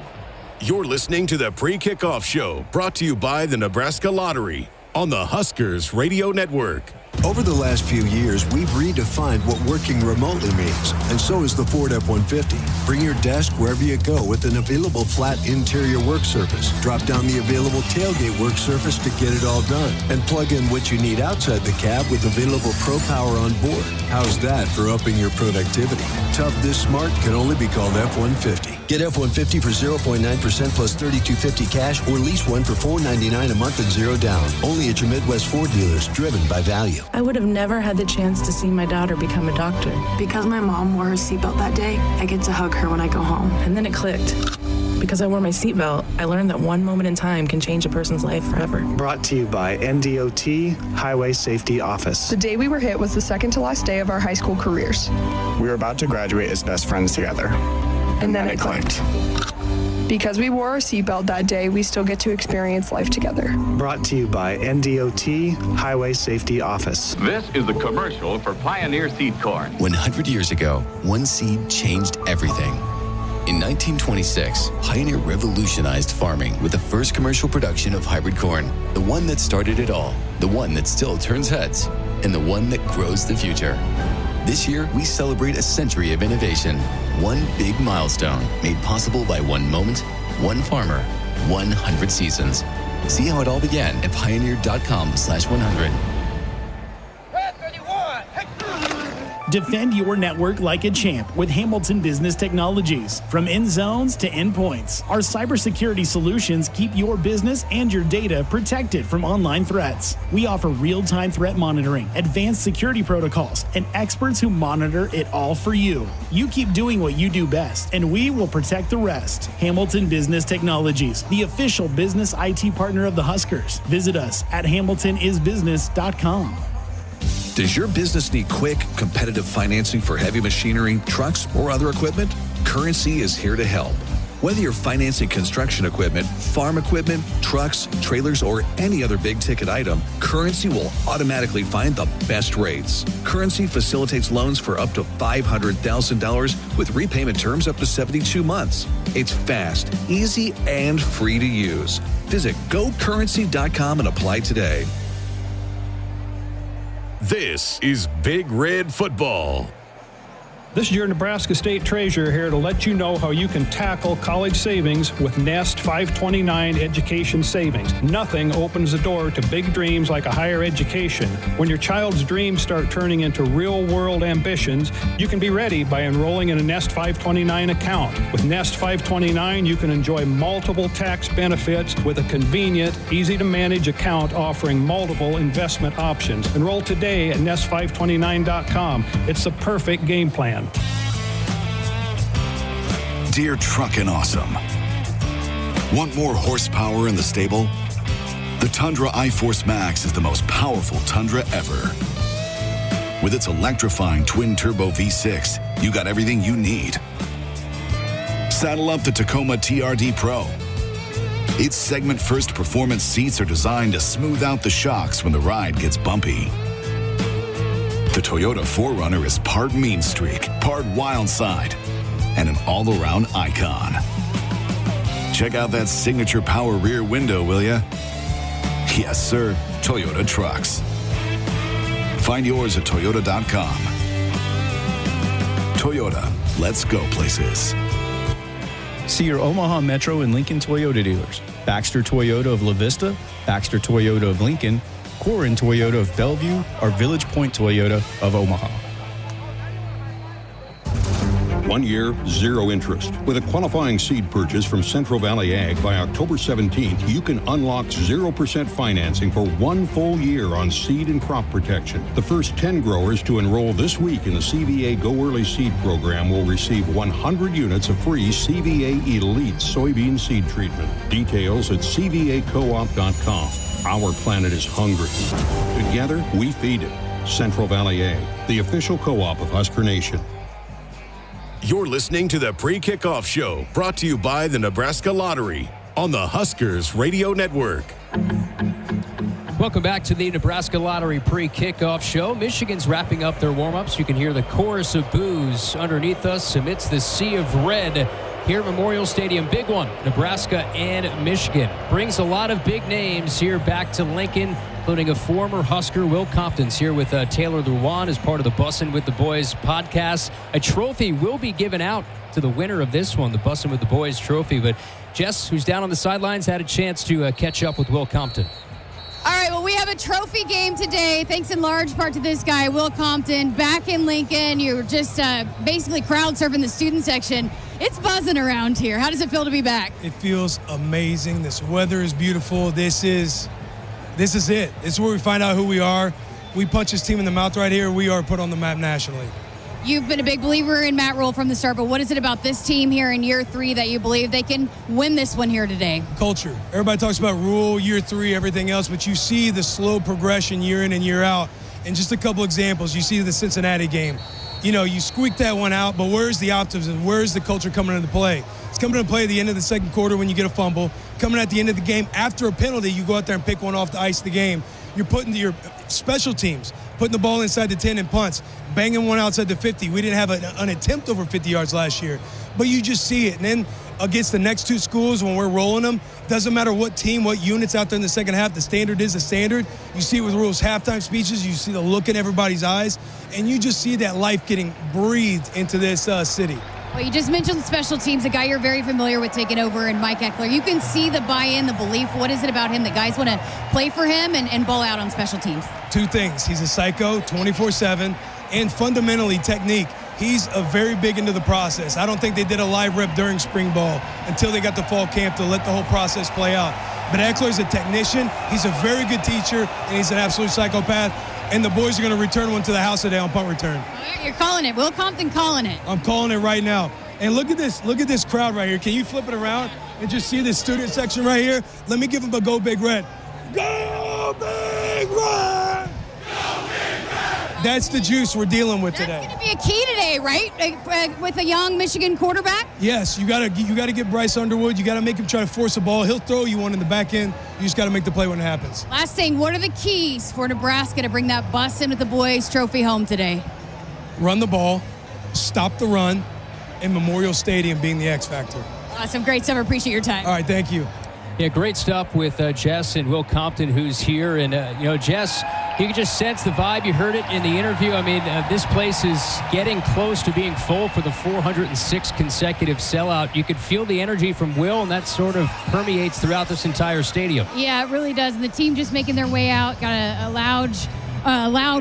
You're listening to the pre-kickoff show, brought to you by the Nebraska Lottery on the Huskers Radio Network. Over the last few years, we've redefined what working remotely means, and so is the Ford F-150. Bring your desk wherever you go with an available flat interior work surface. Drop down the available tailgate work surface to get it all done, and plug in what you need outside the cab with available Pro Power on board. How's that for upping your productivity? Tough this smart can only be called F-150. Get F-150 for 0.9% plus $3,250 cash, or lease one for $499 a month and 0 down. Only at your Midwest Ford dealers, driven by value. I would have never had the chance to see my daughter become a doctor. Because my mom wore her seatbelt that day, I get to hug her when I go home. And then it clicked. Because I wore my seatbelt, I learned that one moment in time can change a person's life forever. Brought to you by NDOT Highway Safety Office. The day we were hit was the second to last day of our high school careers. We were about to graduate as best friends together. And then it clicked. Because we wore our seatbelt that day, we still get to experience life together. Brought to you by NDOT Highway Safety Office. This is the commercial for Pioneer Seed Corn. 100 years ago, one seed changed everything. In 1926, Pioneer revolutionized farming with the first commercial production of hybrid corn. The one that started it all, the one that still turns heads, and the one that grows the future. This year, we celebrate a century of innovation. One big milestone made possible by one moment, one farmer, 100 seasons. See how it all began at pioneer.com/100. Defend your network like a champ with Hamilton Business Technologies. From end zones to endpoints, our cybersecurity solutions keep your business and your data protected from online threats. We offer real-time threat monitoring, advanced security protocols, and experts who monitor it all for you. You keep doing what you do best, and we will protect the rest. Hamilton Business Technologies, the official business IT partner of the Huskers. Visit us at hamiltonisbusiness.com. Does your business need quick, competitive financing for heavy machinery, trucks, or other equipment? Currency is here to help. Whether you're financing construction equipment, farm equipment, trucks, trailers, or any other big-ticket item, Currency will automatically find the best rates. Currency facilitates loans for up to $500,000 with repayment terms up to 72 months. It's fast, easy, and free to use. Visit gocurrency.com and apply today. This is Big Red Football. This is your Nebraska State Treasurer here to let you know how you can tackle college savings with Nest 529 Education Savings. Nothing opens the door to big dreams like a higher education. When your child's dreams start turning into real-world ambitions, you can be ready by enrolling in a Nest 529 account. With Nest 529, you can enjoy multiple tax benefits with a convenient, easy-to-manage account offering multiple investment options. Enroll today at nest529.com. It's the perfect game plan. Dear Truckin' Awesome. Want more horsepower in the stable? The Tundra iForce Max is the most powerful Tundra ever. With its electrifying twin-turbo V6, you got everything you need. Saddle up the Tacoma TRD Pro. Its segment-first performance seats are designed to smooth out the shocks when the ride gets bumpy. The Toyota 4Runner is part mean streak, part wild side, and an all-around icon. Check out that signature power rear window, will ya? Yes, sir, Toyota trucks. Find yours at toyota.com. Toyota, let's go places. See your Omaha Metro and Lincoln Toyota dealers. Baxter Toyota of La Vista, Baxter Toyota of Lincoln, Corin Toyota of Bellevue, or Village Point Toyota of Omaha. 1 year, zero interest. With a qualifying seed purchase from Central Valley Ag by October 17th, you can unlock 0% financing for 1 full year on seed and crop protection. The first 10 growers to enroll this week in the CVA Go Early Seed Program will receive 100 units of free CVA Elite soybean seed treatment. Details at cvacoop.com. Our planet is hungry. Together, we feed it. Central Valley Ag, the official co-op of Husker Nation. You're listening to the Pre-Kickoff Show, brought to you by the Nebraska Lottery on the Huskers Radio Network. Welcome back to the Nebraska Lottery Pre-Kickoff Show. Michigan's wrapping up their warm-ups. You can hear the chorus of boos underneath us amidst the sea of red here at Memorial Stadium. Big one, Nebraska and Michigan. Brings a lot of big names here back to Lincoln, including a former Husker. Will Compton's here with Taylor Lewan as part of the Bussin' with the Boys podcast. A trophy will be given out to the winner of this one, the Bussin' with the Boys trophy. But Jess, who's down on the sidelines, had a chance to catch up with Will Compton. All right, well, we have a trophy game today, thanks in large part to this guy, Will Compton, back in Lincoln. You're just basically crowd surfing the student section. It's buzzing around here. How does it feel to be back? It feels amazing. This weather is beautiful. This is it. This is where we find out who we are. We punch this team in the mouth right here. We are put on the map nationally. You've been a big believer in Matt Rhule from the start, but what is it about this team here in year 3 that you believe they can win this one here today? Culture. Everybody talks about Rhule, year 3, everything else, but you see the slow progression year in and year out. And just a couple examples. You see the Cincinnati game. You know, you squeak that one out, but where's the optimism? Where's the culture coming into play? It's coming into play at the end of the second quarter when you get a fumble. Coming at the end of the game after a penalty, you go out there and pick one off the ice of the game. You're putting your special teams, putting the ball inside the 10 and punts, banging one outside the 50. We didn't have an attempt over 50 yards last year, but you just see it. And then against the next 2 schools, when we're rolling them, doesn't matter what team, what unit's out there in the second half, the standard is the standard. You see it with Rhule's halftime speeches. You see the look in everybody's eyes, and you just see that life getting breathed into this city. Well, you just mentioned special teams, a guy you're very familiar with taking over in Mike Eckler. You can see the buy-in, the belief. What is it about him that guys want to play for him and ball out on special teams? 2 things. He's a psycho 24/7, and fundamentally technique. He's very big into the process. I don't think they did a live rep during spring ball until they got to fall camp to let the whole process play out. But Eckler's a technician. He's a very good teacher, and he's an absolute psychopath. And the boys are going to return one to the house today on punt return. All right, you're calling it. Will Compton calling it. I'm calling it right now. And look at this. Look at this crowd right here. Can you flip it around and just see this student section right here? Let me give them a Go Big Red. Go Big Red! That's the juice we're dealing with today. That's going to be a key today, right? With a young Michigan quarterback? Yes, you gotta get Bryce Underwood. You got to make him try to force the ball. He'll throw you one in the back end. You just got to make the play when it happens. Last thing, what are the keys for Nebraska to bring that bus in with the boys trophy home today? Run the ball, stop the run, and Memorial Stadium being the X factor. Awesome. Great stuff. Appreciate your time. All right, thank you. Yeah, great stuff with Jess and Will Compton, who's here. And, Jess, you can just sense the vibe. You heard it in the interview. I mean, this place is getting close to being full for the 406 consecutive sellout. You could feel the energy from Will, and that sort of permeates throughout this entire stadium. Yeah, it really does. And the team just making their way out, got a loud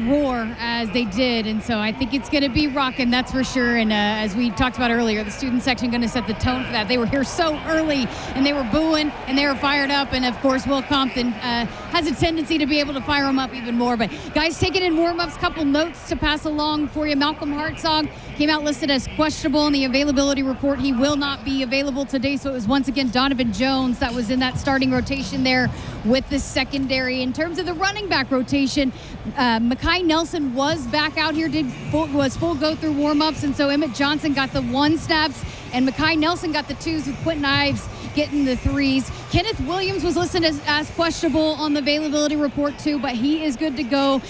roar as they did, and so I think it's going to be rocking, that's for sure. And as we talked about earlier, the student section going to set the tone for that. They were here so early, and they were booing, and they were fired up, and of course Will Compton has a tendency to be able to fire them up even more. But guys, taking in warm-ups, couple notes to pass along for you. Malcolm Hartzog came out listed as questionable in the availability report. He will not be available today, so it was once again Donovan Jones that was in that starting rotation there with the secondary. In terms of the running back rotation, Mekhi Nelson was back out here, was full go through warm-ups, and so Emmett Johnson got the 1 snaps, and Mekhi Nelson got the 2s with Quentin Ives getting the 3s. Kenneth Williams was listed as questionable on the availability report too, but he is good to go.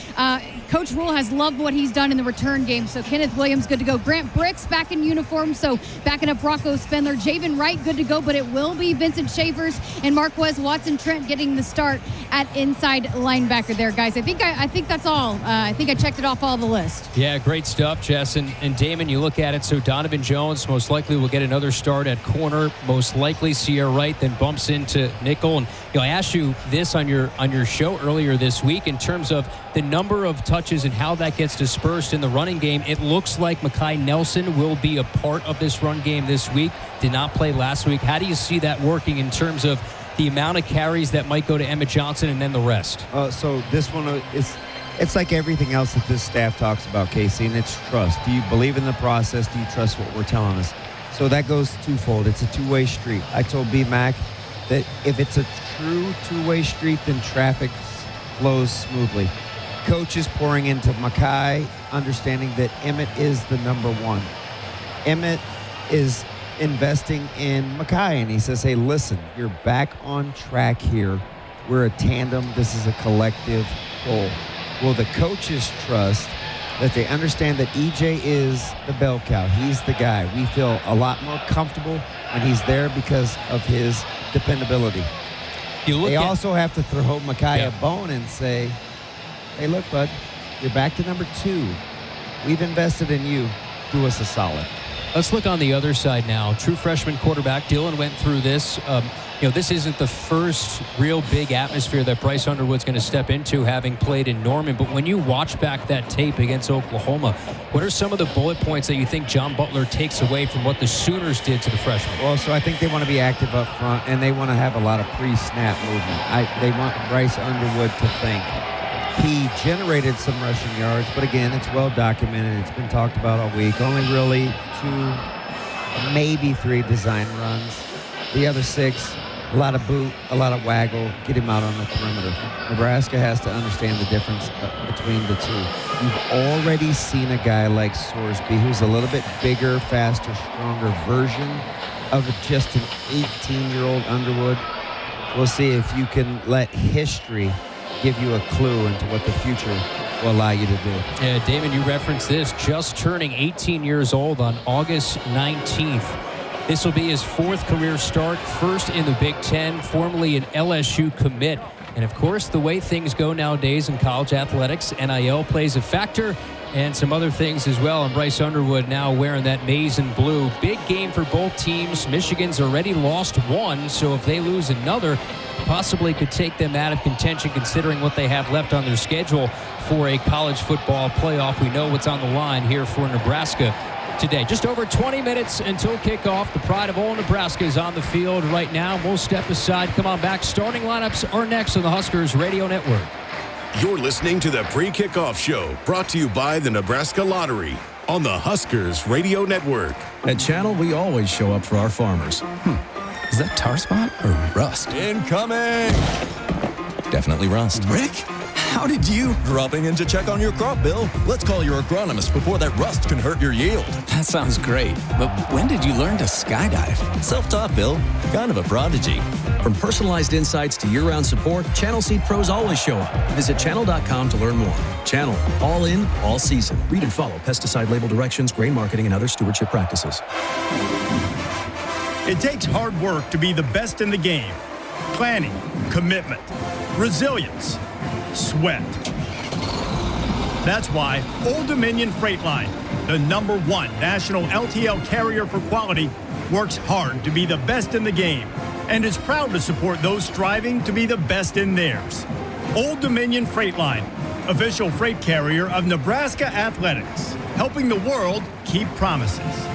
Coach Rhule has loved what he's done in the return game, so Kenneth Williams good to go. Grant Bricks back in uniform, so backing up Rocco Spindler. Javen Wright good to go, but it will be Vincent Shavers and Marquez Watson-Trent getting the start at inside linebacker there, guys. I think that's all. I think I checked it off all the list. Yeah, great stuff, Jess. And Damon, you look at it, so Donovan Jones most likely will get another start at corner. Most likely Sierra Wright then bumps into nickel. And I asked you this on your show earlier this week in terms of the number of touches and how that gets dispersed in the running game. It looks like Mekhi Nelson will be a part of this run game this week. Did not play last week. How do you see that working in terms of the amount of carries that might go to Emmett Johnson and then the rest? So this one is, it's like everything else that this staff talks about, Casey, and it's trust. Do you believe in the process? Do you trust what we're telling us? So that goes twofold. It's a two-way street. I told B-Mac that if it's a true two-way street, then traffic flows smoothly. Coach is pouring into Mekhi, understanding that Emmett is the number one. Emmett is investing in Mekhi, and he says, hey, listen, you're back on track here. We're a tandem. This is a collective goal. Will the coaches trust that they understand that EJ is the bell cow? He's the guy. We feel a lot more comfortable when he's there because of his dependability. They also have to throw Mekhi a bone and say, hey, look, bud, you're back to number 2. We've invested in you. Do us a solid. Let's look on the other side now. True freshman quarterback. Dylan went through this. This isn't the first real big atmosphere that Bryce Underwood's going to step into, having played in Norman. But when you watch back that tape against Oklahoma, what are some of the bullet points that you think John Butler takes away from what the Sooners did to the freshmen? Well, so I think they want to be active up front, and they want to have a lot of pre-snap movement. They want Bryce Underwood to think. He generated some rushing yards, but again, it's well documented. It's been talked about all week. Only really 2, maybe 3 design runs. The other 6, a lot of boot, a lot of waggle, get him out on the perimeter. Nebraska has to understand the difference between the 2. You've already seen a guy like Sorsby, who's a little bit bigger, faster, stronger version of just an 18-year-old Underwood. We'll see if you can let history give you a clue into what the future will allow you to do. Yeah, Damon, you referenced this, just turning 18 years old on August 19th. This will be his 4th career start, first in the Big Ten, formerly an LSU commit. And of course, the way things go nowadays in college athletics, NIL plays a factor. and some other things as well. And Bryce Underwood now wearing that maize and blue. Big game for both teams. Michigan's already lost one, so if they lose another, possibly could take them out of contention considering what they have left on their schedule for a college football playoff. We know what's on the line here for Nebraska today. Just over 20 minutes until kickoff. The pride of all Nebraska is on the field right now. We'll step aside. Come on back. Starting lineups are next on the Huskers Radio Network. You're listening to the pre-kickoff show, brought to you by the Nebraska Lottery on the Huskers Radio Network. At Channel, we always show up for our farmers. Is that tar spot or rust? Incoming! Definitely rust. Rick, how did you? Dropping in to check on your crop, Bill. Let's call your agronomist before that rust can hurt your yield. That sounds great. But when did you learn to skydive? Self-taught, Bill. Kind of a prodigy. From personalized insights to year-round support, Channel Seed pros always show up. Visit channel.com to learn more. Channel, all in, all season. Read and follow pesticide label directions, grain marketing, and other stewardship practices. It takes hard work to be the best in the game. Planning, commitment, resilience, sweat. That's why Old Dominion Freight Line, the #1 national LTL carrier for quality, works hard to be the best in the game and is proud to support those striving to be the best in theirs. Old Dominion Freight Line, official freight carrier of Nebraska Athletics, helping the world keep promises.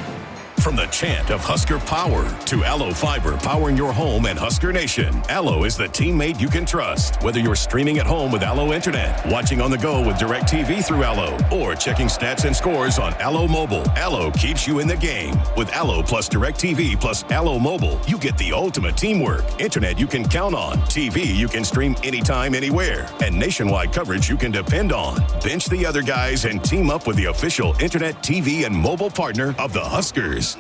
From the chant of Husker Power to Allo Fiber powering your home and Husker Nation, Allo is the teammate you can trust. Whether you're streaming at home with Allo Internet, watching on the go with DirecTV through Allo, or checking stats and scores on Allo Mobile, Allo keeps you in the game. With Allo plus DirecTV plus Allo Mobile, you get the ultimate teamwork. Internet you can count on, TV you can stream anytime, anywhere, and nationwide coverage you can depend on. Bench the other guys and team up with the official Internet, TV, and mobile partner of the Huskers.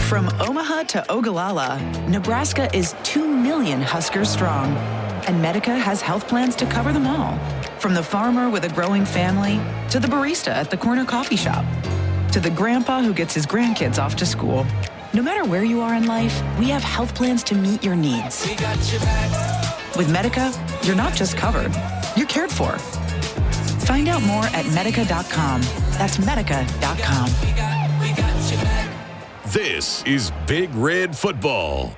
From Omaha to Ogallala, Nebraska is 2 million Huskers strong. And Medica has health plans to cover them all. From the farmer with a growing family, to the barista at the corner coffee shop, to the grandpa who gets his grandkids off to school. No matter where you are in life, we have health plans to meet your needs. We got your back. With Medica, you're not just covered, you're cared for. Find out more at medica.com. That's medica.com. We got your back. This is Big Red Football.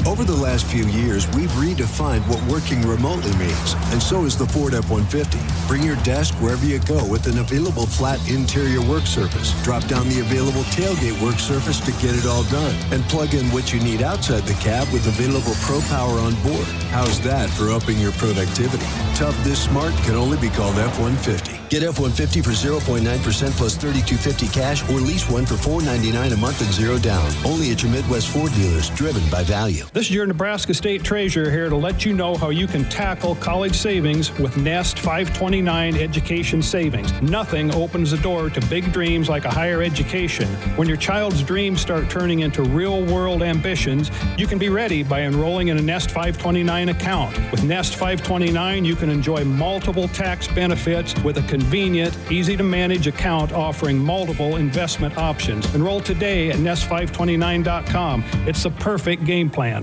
Over the last few years, we've redefined what working remotely means, and so is the Ford F-150. Bring your desk wherever you go with an available flat interior work surface. Drop down the available tailgate work surface to get it all done, and plug in what you need outside the cab with available Pro Power on board. How's that for upping your productivity? Tough this smart can only be called F-150. Get F-150 for 0.9% plus $3,250 cash, or lease one for $499 a month and 0 down. Only at your Midwest Ford dealers, driven by value. This is your Nebraska State Treasurer here to let you know how you can tackle college savings with Nest 529 Education Savings. Nothing opens the door to big dreams like a higher education. When your child's dreams start turning into real-world ambitions, you can be ready by enrolling in a Nest 529 account. With Nest 529, you can enjoy multiple tax benefits with a convenient, easy-to-manage account offering multiple investment options. Enroll today at nest529.com. It's the perfect game plan.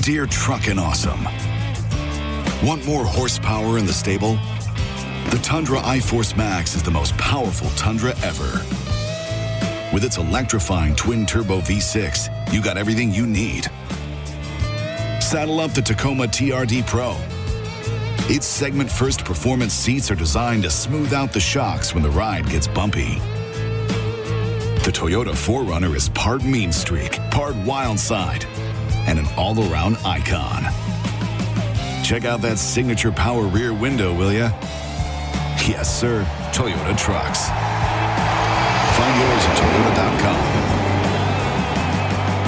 Dear Truckin' Awesome. Want more horsepower in the stable? The Tundra iForce Max is the most powerful Tundra ever. With its electrifying twin-turbo V6, you got everything you need. Saddle up the Tacoma TRD Pro. Its segment-first performance seats are designed to smooth out the shocks when the ride gets bumpy. The Toyota 4Runner is part mean streak, part wild side, and an all-around icon. Check out that signature power rear window, will ya? Yes, sir. Toyota trucks. Find yours at Toyota.com.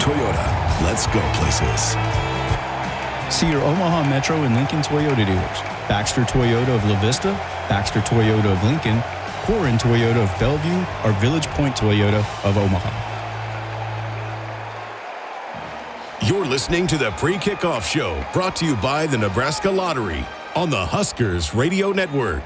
Toyota, let's go places. See your Omaha Metro and Lincoln Toyota dealers. Baxter Toyota of La Vista, Baxter Toyota of Lincoln, Corin Toyota of Bellevue, or Village Point Toyota of Omaha. You're listening to the pre-kickoff show, brought to you by the Nebraska Lottery on the Huskers Radio Network.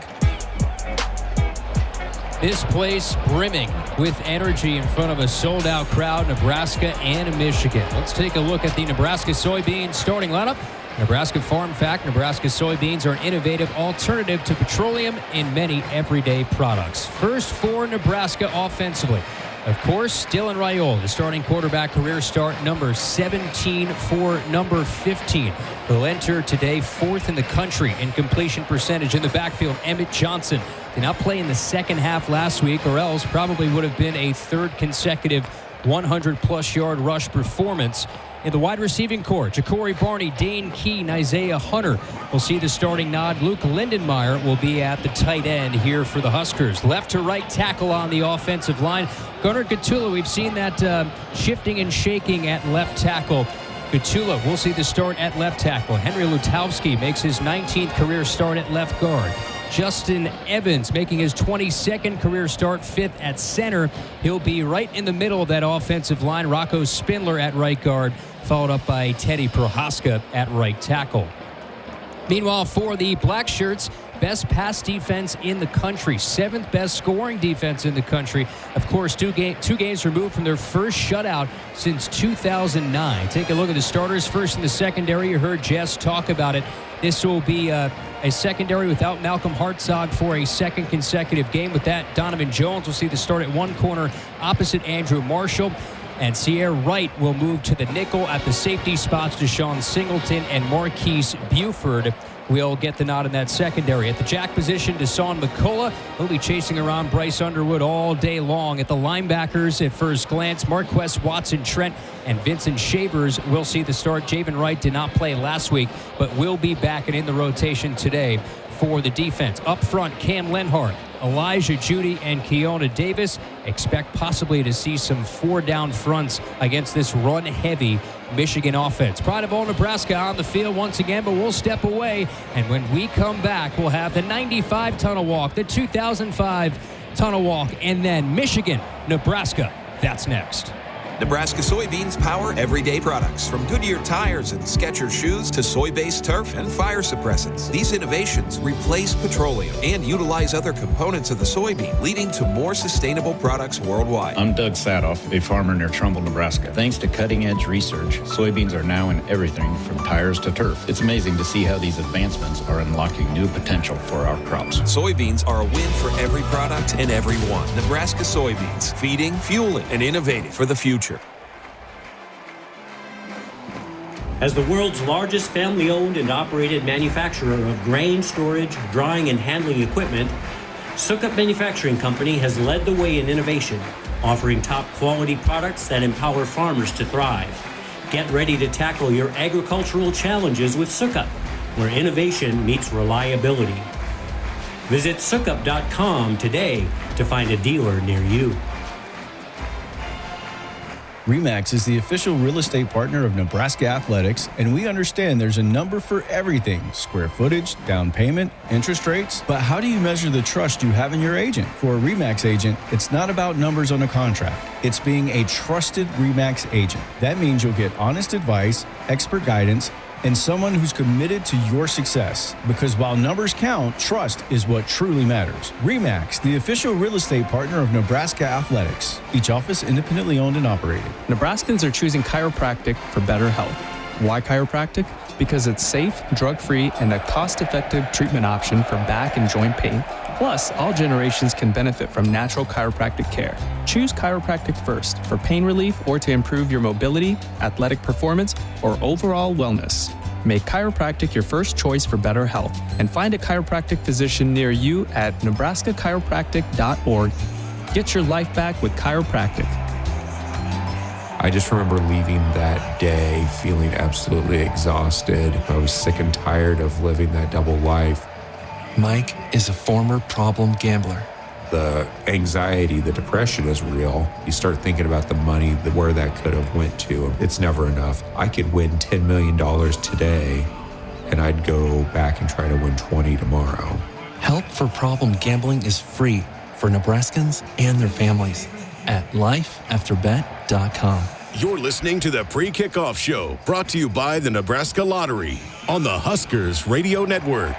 This place brimming with energy in front of a sold-out crowd, Nebraska and Michigan. Let's take a look at the Nebraska soybean starting lineup. Nebraska Farm Fact, Nebraska soybeans are an innovative alternative to petroleum in many everyday products. First for Nebraska offensively. Of course, Dylan Rhule, the starting quarterback, career start number 17 for number 15. He'll enter today fourth in the country in completion percentage. In the backfield, Emmett Johnson did not play in the second half last week, or else probably would have been a third consecutive 100-plus yard rush performance. In the wide receiving core, Ja'Cory Barney, Dane Keene, Isaiah Hunter will see the starting nod. Luke Lindenmeyer will be at the tight end here for the Huskers. Left to right tackle on the offensive line. Gunnar Gatula, we've seen that shifting and shaking at left tackle. Gatula will see the start at left tackle. Henry Lutowski makes his 19th career start at left guard. Justin Evans making his 22nd career start, 5th at center. He'll be right in the middle of that offensive line. Rocco Spindler at right guard, followed up by Teddy Prohaska at right tackle. Meanwhile, for the Black Shirts, best pass defense in the country, 7th best scoring defense in the country. Of course, two games removed from their first shutout since 2009. Take a look at the starters first in the secondary. You heard Jess talk about it. This will be a secondary without Malcolm Hartzog for a second consecutive game. With that, Donovan Jones will see the start at one corner opposite Andrew Marshall. And Sierra Wright will move to the nickel. At the safety spots, Deshaun Singleton and Marquise Buford will get the nod in that secondary. At the jack position, Deshaun McCullough will be chasing around Bryce Underwood all day long. At the linebackers, at first glance, Marquess Watson-Trent and Vincent Shavers will see the start. Javen Wright did not play last week, but will be back and in the rotation today for the defense. Up front, Cam Lenhart, Elijah Judy, and Keona Davis. Expect possibly to see some four-down fronts against this run-heavy Michigan offense. Pride of all Nebraska on the field once again, but we'll step away. And when we come back, we'll have the 95 tunnel walk, the 2005 tunnel walk, and then Michigan, Nebraska. That's next. Nebraska soybeans power everyday products, from Goodyear tires and Skechers shoes to soy-based turf and fire suppressants. These innovations replace petroleum and utilize other components of the soybean, leading to more sustainable products worldwide. I'm Doug Sadoff, a farmer near Trumbull, Nebraska. Thanks to cutting-edge research, soybeans are now in everything from tires to turf. It's amazing to see how these advancements are unlocking new potential for our crops. Soybeans are a win for every product and everyone. Nebraska soybeans, feeding, fueling, and innovating for the future. As the world's largest family-owned and operated manufacturer of grain storage, drying, and handling equipment, Sukup Manufacturing Company has led the way in innovation, offering top-quality products that empower farmers to thrive. Get ready to tackle your agricultural challenges with Sukup, where innovation meets reliability. Visit sukup.com today to find a dealer near you. RE/MAX is the official real estate partner of Nebraska Athletics, and we understand there's a number for everything: square footage, down payment, interest rates. But how do you measure the trust you have in your agent? For a RE/MAX agent, it's not about numbers on a contract. It's being a trusted RE/MAX agent. That means you'll get honest advice, expert guidance, and someone who's committed to your success. Because while numbers count, trust is what truly matters. RE/MAX, the official real estate partner of Nebraska Athletics. Each office independently owned and operated. Nebraskans are choosing chiropractic for better health. Why chiropractic? Because it's safe, drug-free, and a cost-effective treatment option for back and joint pain. Plus, all generations can benefit from natural chiropractic care. Choose chiropractic first for pain relief or to improve your mobility, athletic performance, or overall wellness. Make chiropractic your first choice for better health, and find a chiropractic physician near you at nebraska-chiropractic.org. Get your life back with chiropractic. I just remember leaving that day feeling absolutely exhausted. I was sick and tired of living that double life. Mike is a former problem gambler. The anxiety, the depression is real. You start thinking about the money, where that could have went to. It's never enough. I could win $10 million today, and I'd go back and try to win 20 tomorrow. Help for problem gambling is free for Nebraskans and their families at lifeafterbet.com. You're listening to the Pre-Kickoff Show, brought to you by the Nebraska Lottery on the Huskers Radio Network.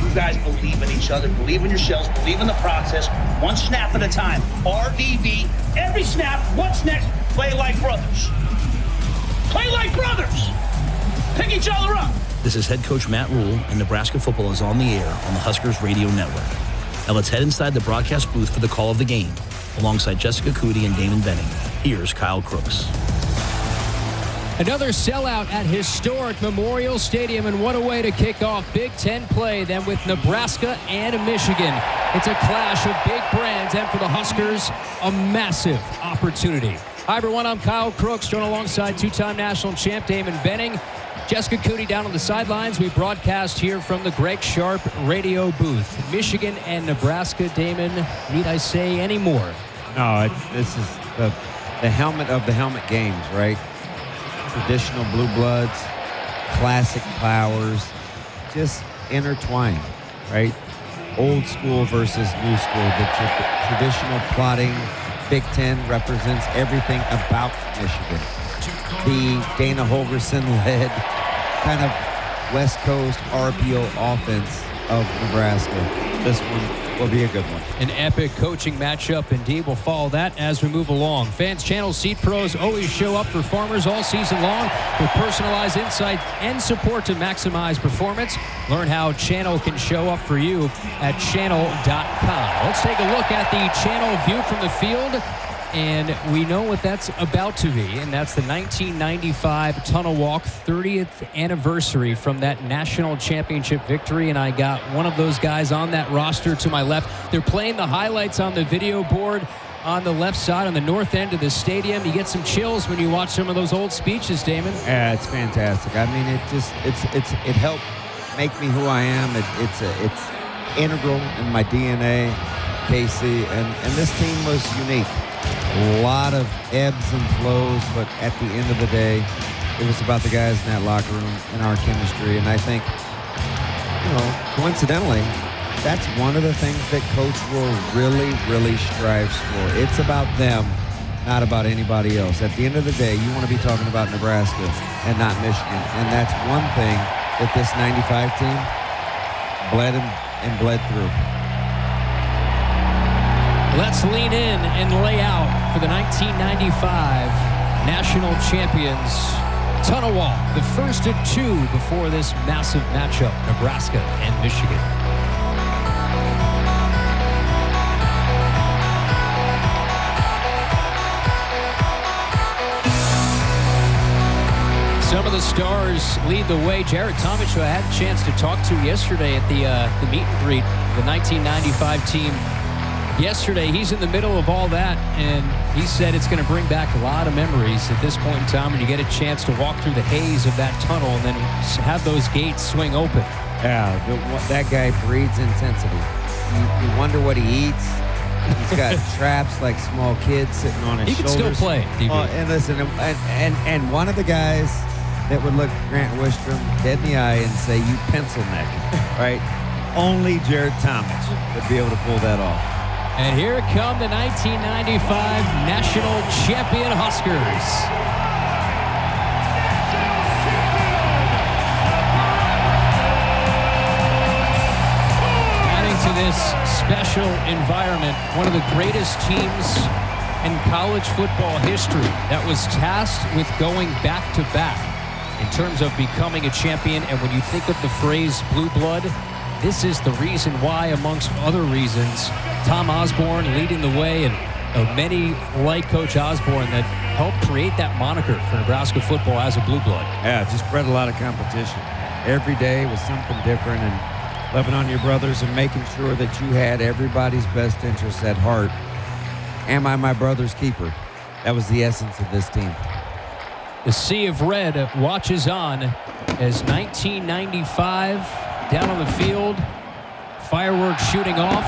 You guys believe in each other, believe in yourselves, believe in the process, one snap at a time. RVV, every snap, what's next? Play like brothers. Play like brothers. Pick each other up. This is head coach Matt Rhule, and Nebraska Football is on the air on the Huskers Radio Network. Now let's head inside the broadcast booth for the call of the game. Alongside Jessica Cootie and Damon Benning, here's Kyle Crooks. Another sellout at historic Memorial Stadium, and what a way to kick off Big Ten play then with Nebraska and Michigan. It's a clash of big brands, and for the Huskers, a massive opportunity. Hi, everyone. I'm Kyle Crooks, joined alongside two-time national champ Damon Benning. Jessica Cootie down on the sidelines. We broadcast here from the Greg Sharp radio booth. Michigan and Nebraska, Damon, need I say any more? No, this is the helmet of the helmet games, right? Traditional blue bloods, classic powers, just intertwined, right? Old school versus new school. The traditional plotting Big Ten represents everything about Michigan. The Dana Holgerson-led kind of West Coast RPO offense of Nebraska. This one will be a good one. An epic coaching matchup indeed. We'll follow that as we move along. Fans Channel Seat Pros always show up for farmers all season long with personalized insight and support to maximize performance. Learn how Channel can show up for you at channel.com. Let's take a look at the Channel view from the field. And we know what that's about to be, and that's the 1995 Tunnel Walk 30th anniversary from that national championship victory, and I got one of those guys on that roster to my left. They're playing the highlights on the video board on the left side on the north end of the stadium. You get some chills when you watch some of those old speeches, Damon. Yeah, it's fantastic. I mean, it helped make me who I am. It's integral in my DNA, KC, and this team was unique. A lot of ebbs and flows, but at the end of the day, it was about the guys in that locker room and our chemistry. And I think, coincidentally, that's one of the things that Coach Rhule really, really strives for. It's about them, not about anybody else. At the end of the day, you want to be talking about Nebraska and not Michigan. And that's one thing that this 95 team bled through. Let's lean in and lay out for the 1995 national champions Tunnel Walk, the first of two before this massive matchup, Nebraska and Michigan. Some of the stars lead the way. Jared Thomas, who I had a chance to talk to yesterday at the meet and greet, the 1995 team. Yesterday, he's in the middle of all that, and he said it's going to bring back a lot of memories at this point in time when you get a chance to walk through the haze of that tunnel and then have those gates swing open. Yeah, that guy breeds intensity. You wonder what he eats. He's got traps like small kids sitting on his shoulders. He can still play, DB. And listen, and one of the guys that would look Grant Wistrom dead in the eye and say, "You pencil neck," right? Only Jared Thomas would be able to pull that off. And here come the 1995 national champion Huskers. Adding to this special environment, one of the greatest teams in college football history that was tasked with going back-to-back in terms of becoming a champion. And when you think of the phrase blue blood, this is the reason why, amongst other reasons, Tom Osborne leading the way, and many like Coach Osborne that helped create that moniker for Nebraska football as a blue blood. Yeah, just bred a lot of competition. Every day was something different, and loving on your brothers and making sure that you had everybody's best interests at heart. Am I my brother's keeper? That was the essence of this team. The sea of red watches on as 1995 down on the field, fireworks shooting off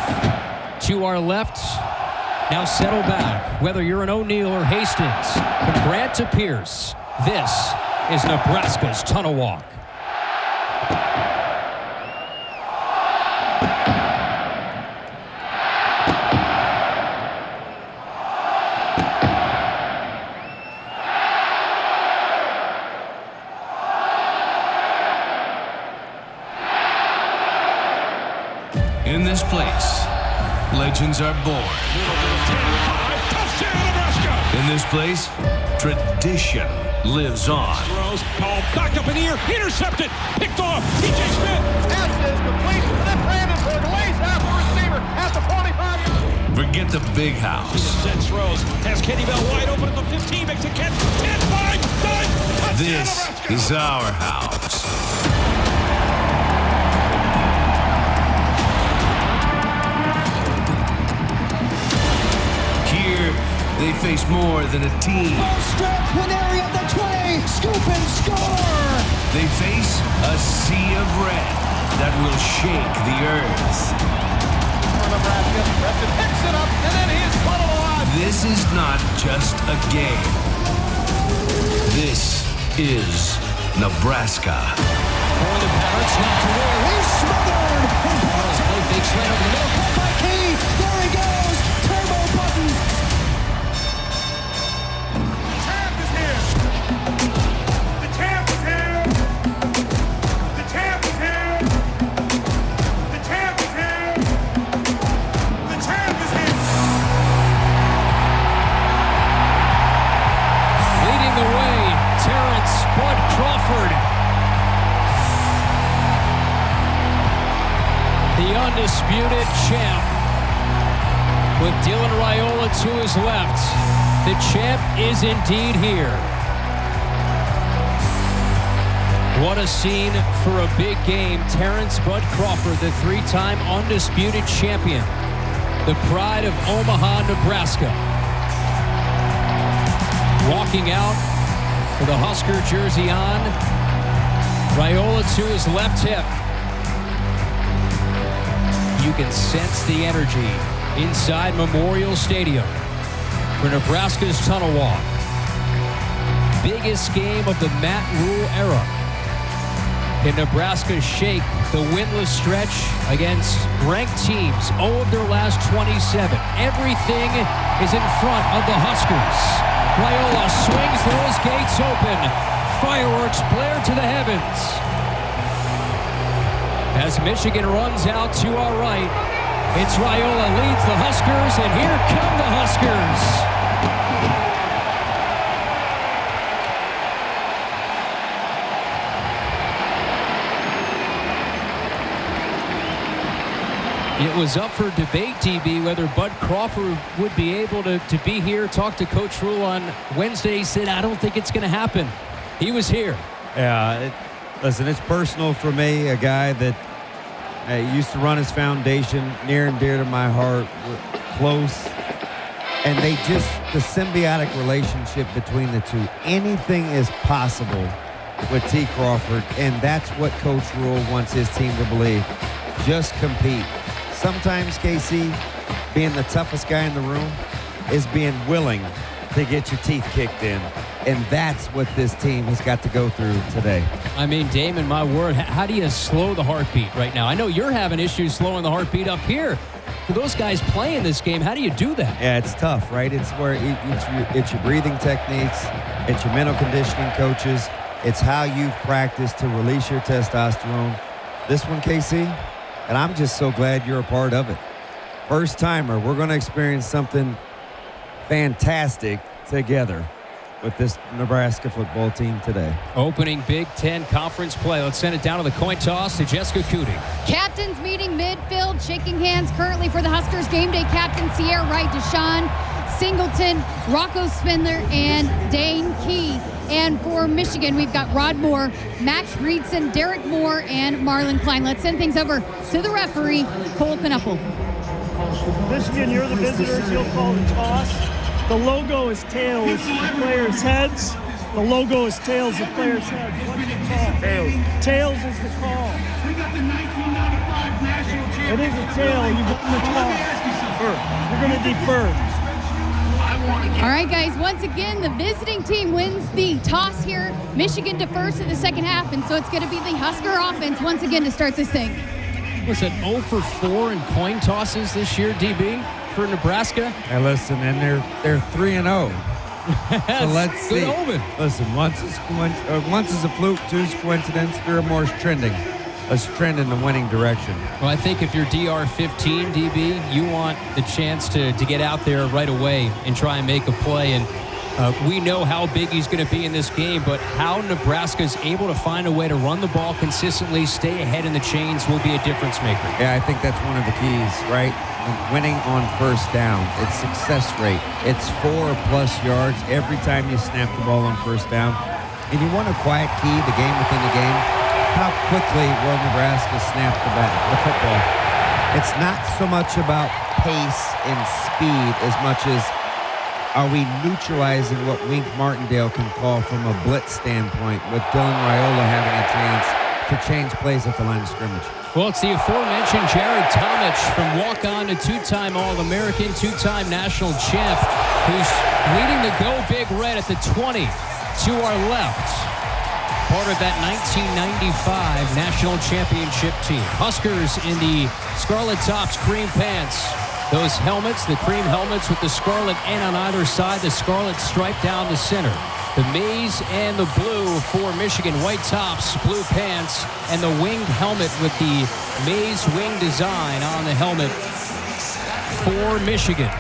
to our left. Now settle back, whether you're an O'Neill or Hastings, from Grant to Pierce, this is Nebraska's Tunnel Walk. In this place, legends are born. In In this place, tradition lives on. Throws, ball back up in the air, intercepted, picked off, TJ Smith. Pass is complete to the Brandenburg, lays out the receiver at the 45-yard. Forget the big house. Set throws, has Kenny Bell wide open at the 15, makes a catch, 10, 5, 9, This is our house. Here, they face more than a team. Post-up, one area of the 20, scoop and score! They face a sea of red that will shake the earth. For Nebraska, Preston picks it up, and then he is funneled alive. This is not just a game. This is Nebraska. For the Pirates, not to win. He's smothered! And play fake slant over the middle, caught by Key. There he goes! Turbo button! The champ is here! The champ is here! The champ is here! The champ is here! The champ is here! Leading the way, Terrence Bud Crawford. The undisputed champ. With Dylan Rhule to his left, the champ is indeed here. What a scene for a big game. Terrence Bud Crawford, the three-time undisputed champion. The pride of Omaha, Nebraska. Walking out with a Husker jersey on. Rhule to his left hip. You can sense the energy inside Memorial Stadium for Nebraska's Tunnel Walk. Biggest game of the Matt Rhule era. Can Nebraska shake the winless stretch against ranked teams? 0 of their last 27. Everything is in front of the Huskers. Rhule swings those gates open. Fireworks blare to the heavens. As Michigan runs out to our right, it's Rhule leads the Huskers, and here come the Huskers. It was up for debate, DB, whether Bud Crawford would be able to be here, talk to Coach Rhule on Wednesday. He said, I don't think it's going to happen. He was here. Yeah, listen, it's personal for me, a guy that used to run his foundation, near and dear to my heart, close. And the symbiotic relationship between the two. Anything is possible with T. Crawford, and that's what Coach Rhule wants his team to believe. Just compete. Sometimes, KC, being the toughest guy in the room is being willing to get your teeth kicked in. And that's what this team has got to go through today. I mean, Damon, my word, how do you slow the heartbeat right now? I know you're having issues slowing the heartbeat up here. For those guys playing this game, how do you do that? Yeah, it's tough, right? It's where it's your breathing techniques, it's your mental conditioning coaches, it's how you've practiced to release your testosterone. This one, KC, and I'm just so glad you're a part of it. First timer, we're going to experience something fantastic together with this Nebraska football team today. Opening Big Ten conference play. Let's send it down to the coin toss to Jessica Cootie. Captains meeting midfield, shaking hands currently for the Huskers. Game day captain Sierra Wright, Deshaun Singleton, Rocco Spindler, and Dane Key. And for Michigan, we've got Rod Moore, Max Reedson, Derek Moore, and Marlon Klein. Let's send things over to the referee, Cole Knuppel. Michigan, you're the visitors. You'll call the toss. The logo is tails, the players' heads. The logo is tails, the players' heads. What's the call? Tails. Tails is the call. We got the 1995 national championship. It is a tail. You won the toss. You're going to defer. All right, guys, once again, the visiting team wins the toss here. Michigan defers to the second half, and so it's going to be the Husker offense once again to start this thing. Was it 0 for 4 in coin tosses this year, DB, for Nebraska? Hey, listen, and they're 3-0. So let's see. Good omen. Listen, once is a fluke, 2 is coincidence, 3 or more is trending. Let's trend in the winning direction. Well, I think if you're DR15, DB, you want the chance to get out there right away and try and make a play. And We know how big he's going to be in this game, but how Nebraska's able to find a way to run the ball consistently, stay ahead in the chains will be a difference maker. Yeah, I think that's one of the keys, right? Winning on first down. It's success rate. It's 4+ yards every time you snap the ball on first down. And you want a quiet key, the game within the game. How quickly will Nebraska snap the football? It's not so much about pace and speed as much as are we neutralizing what Wink Martindale can call from a blitz standpoint with Dylan Rhule having a chance to change plays at the line of scrimmage? Well, it's the aforementioned Jared Tomich from walk-on to two-time All-American, two-time national champ, who's leading the Go Big Red at the 20 to our left. Part of that 1995 national championship team. Huskers in the scarlet tops, cream pants. Those helmets, the cream helmets with the scarlet N on either side, the scarlet stripe down the center. The maize and the blue for Michigan. White tops, blue pants, and the winged helmet with the maize wing design on the helmet for Michigan.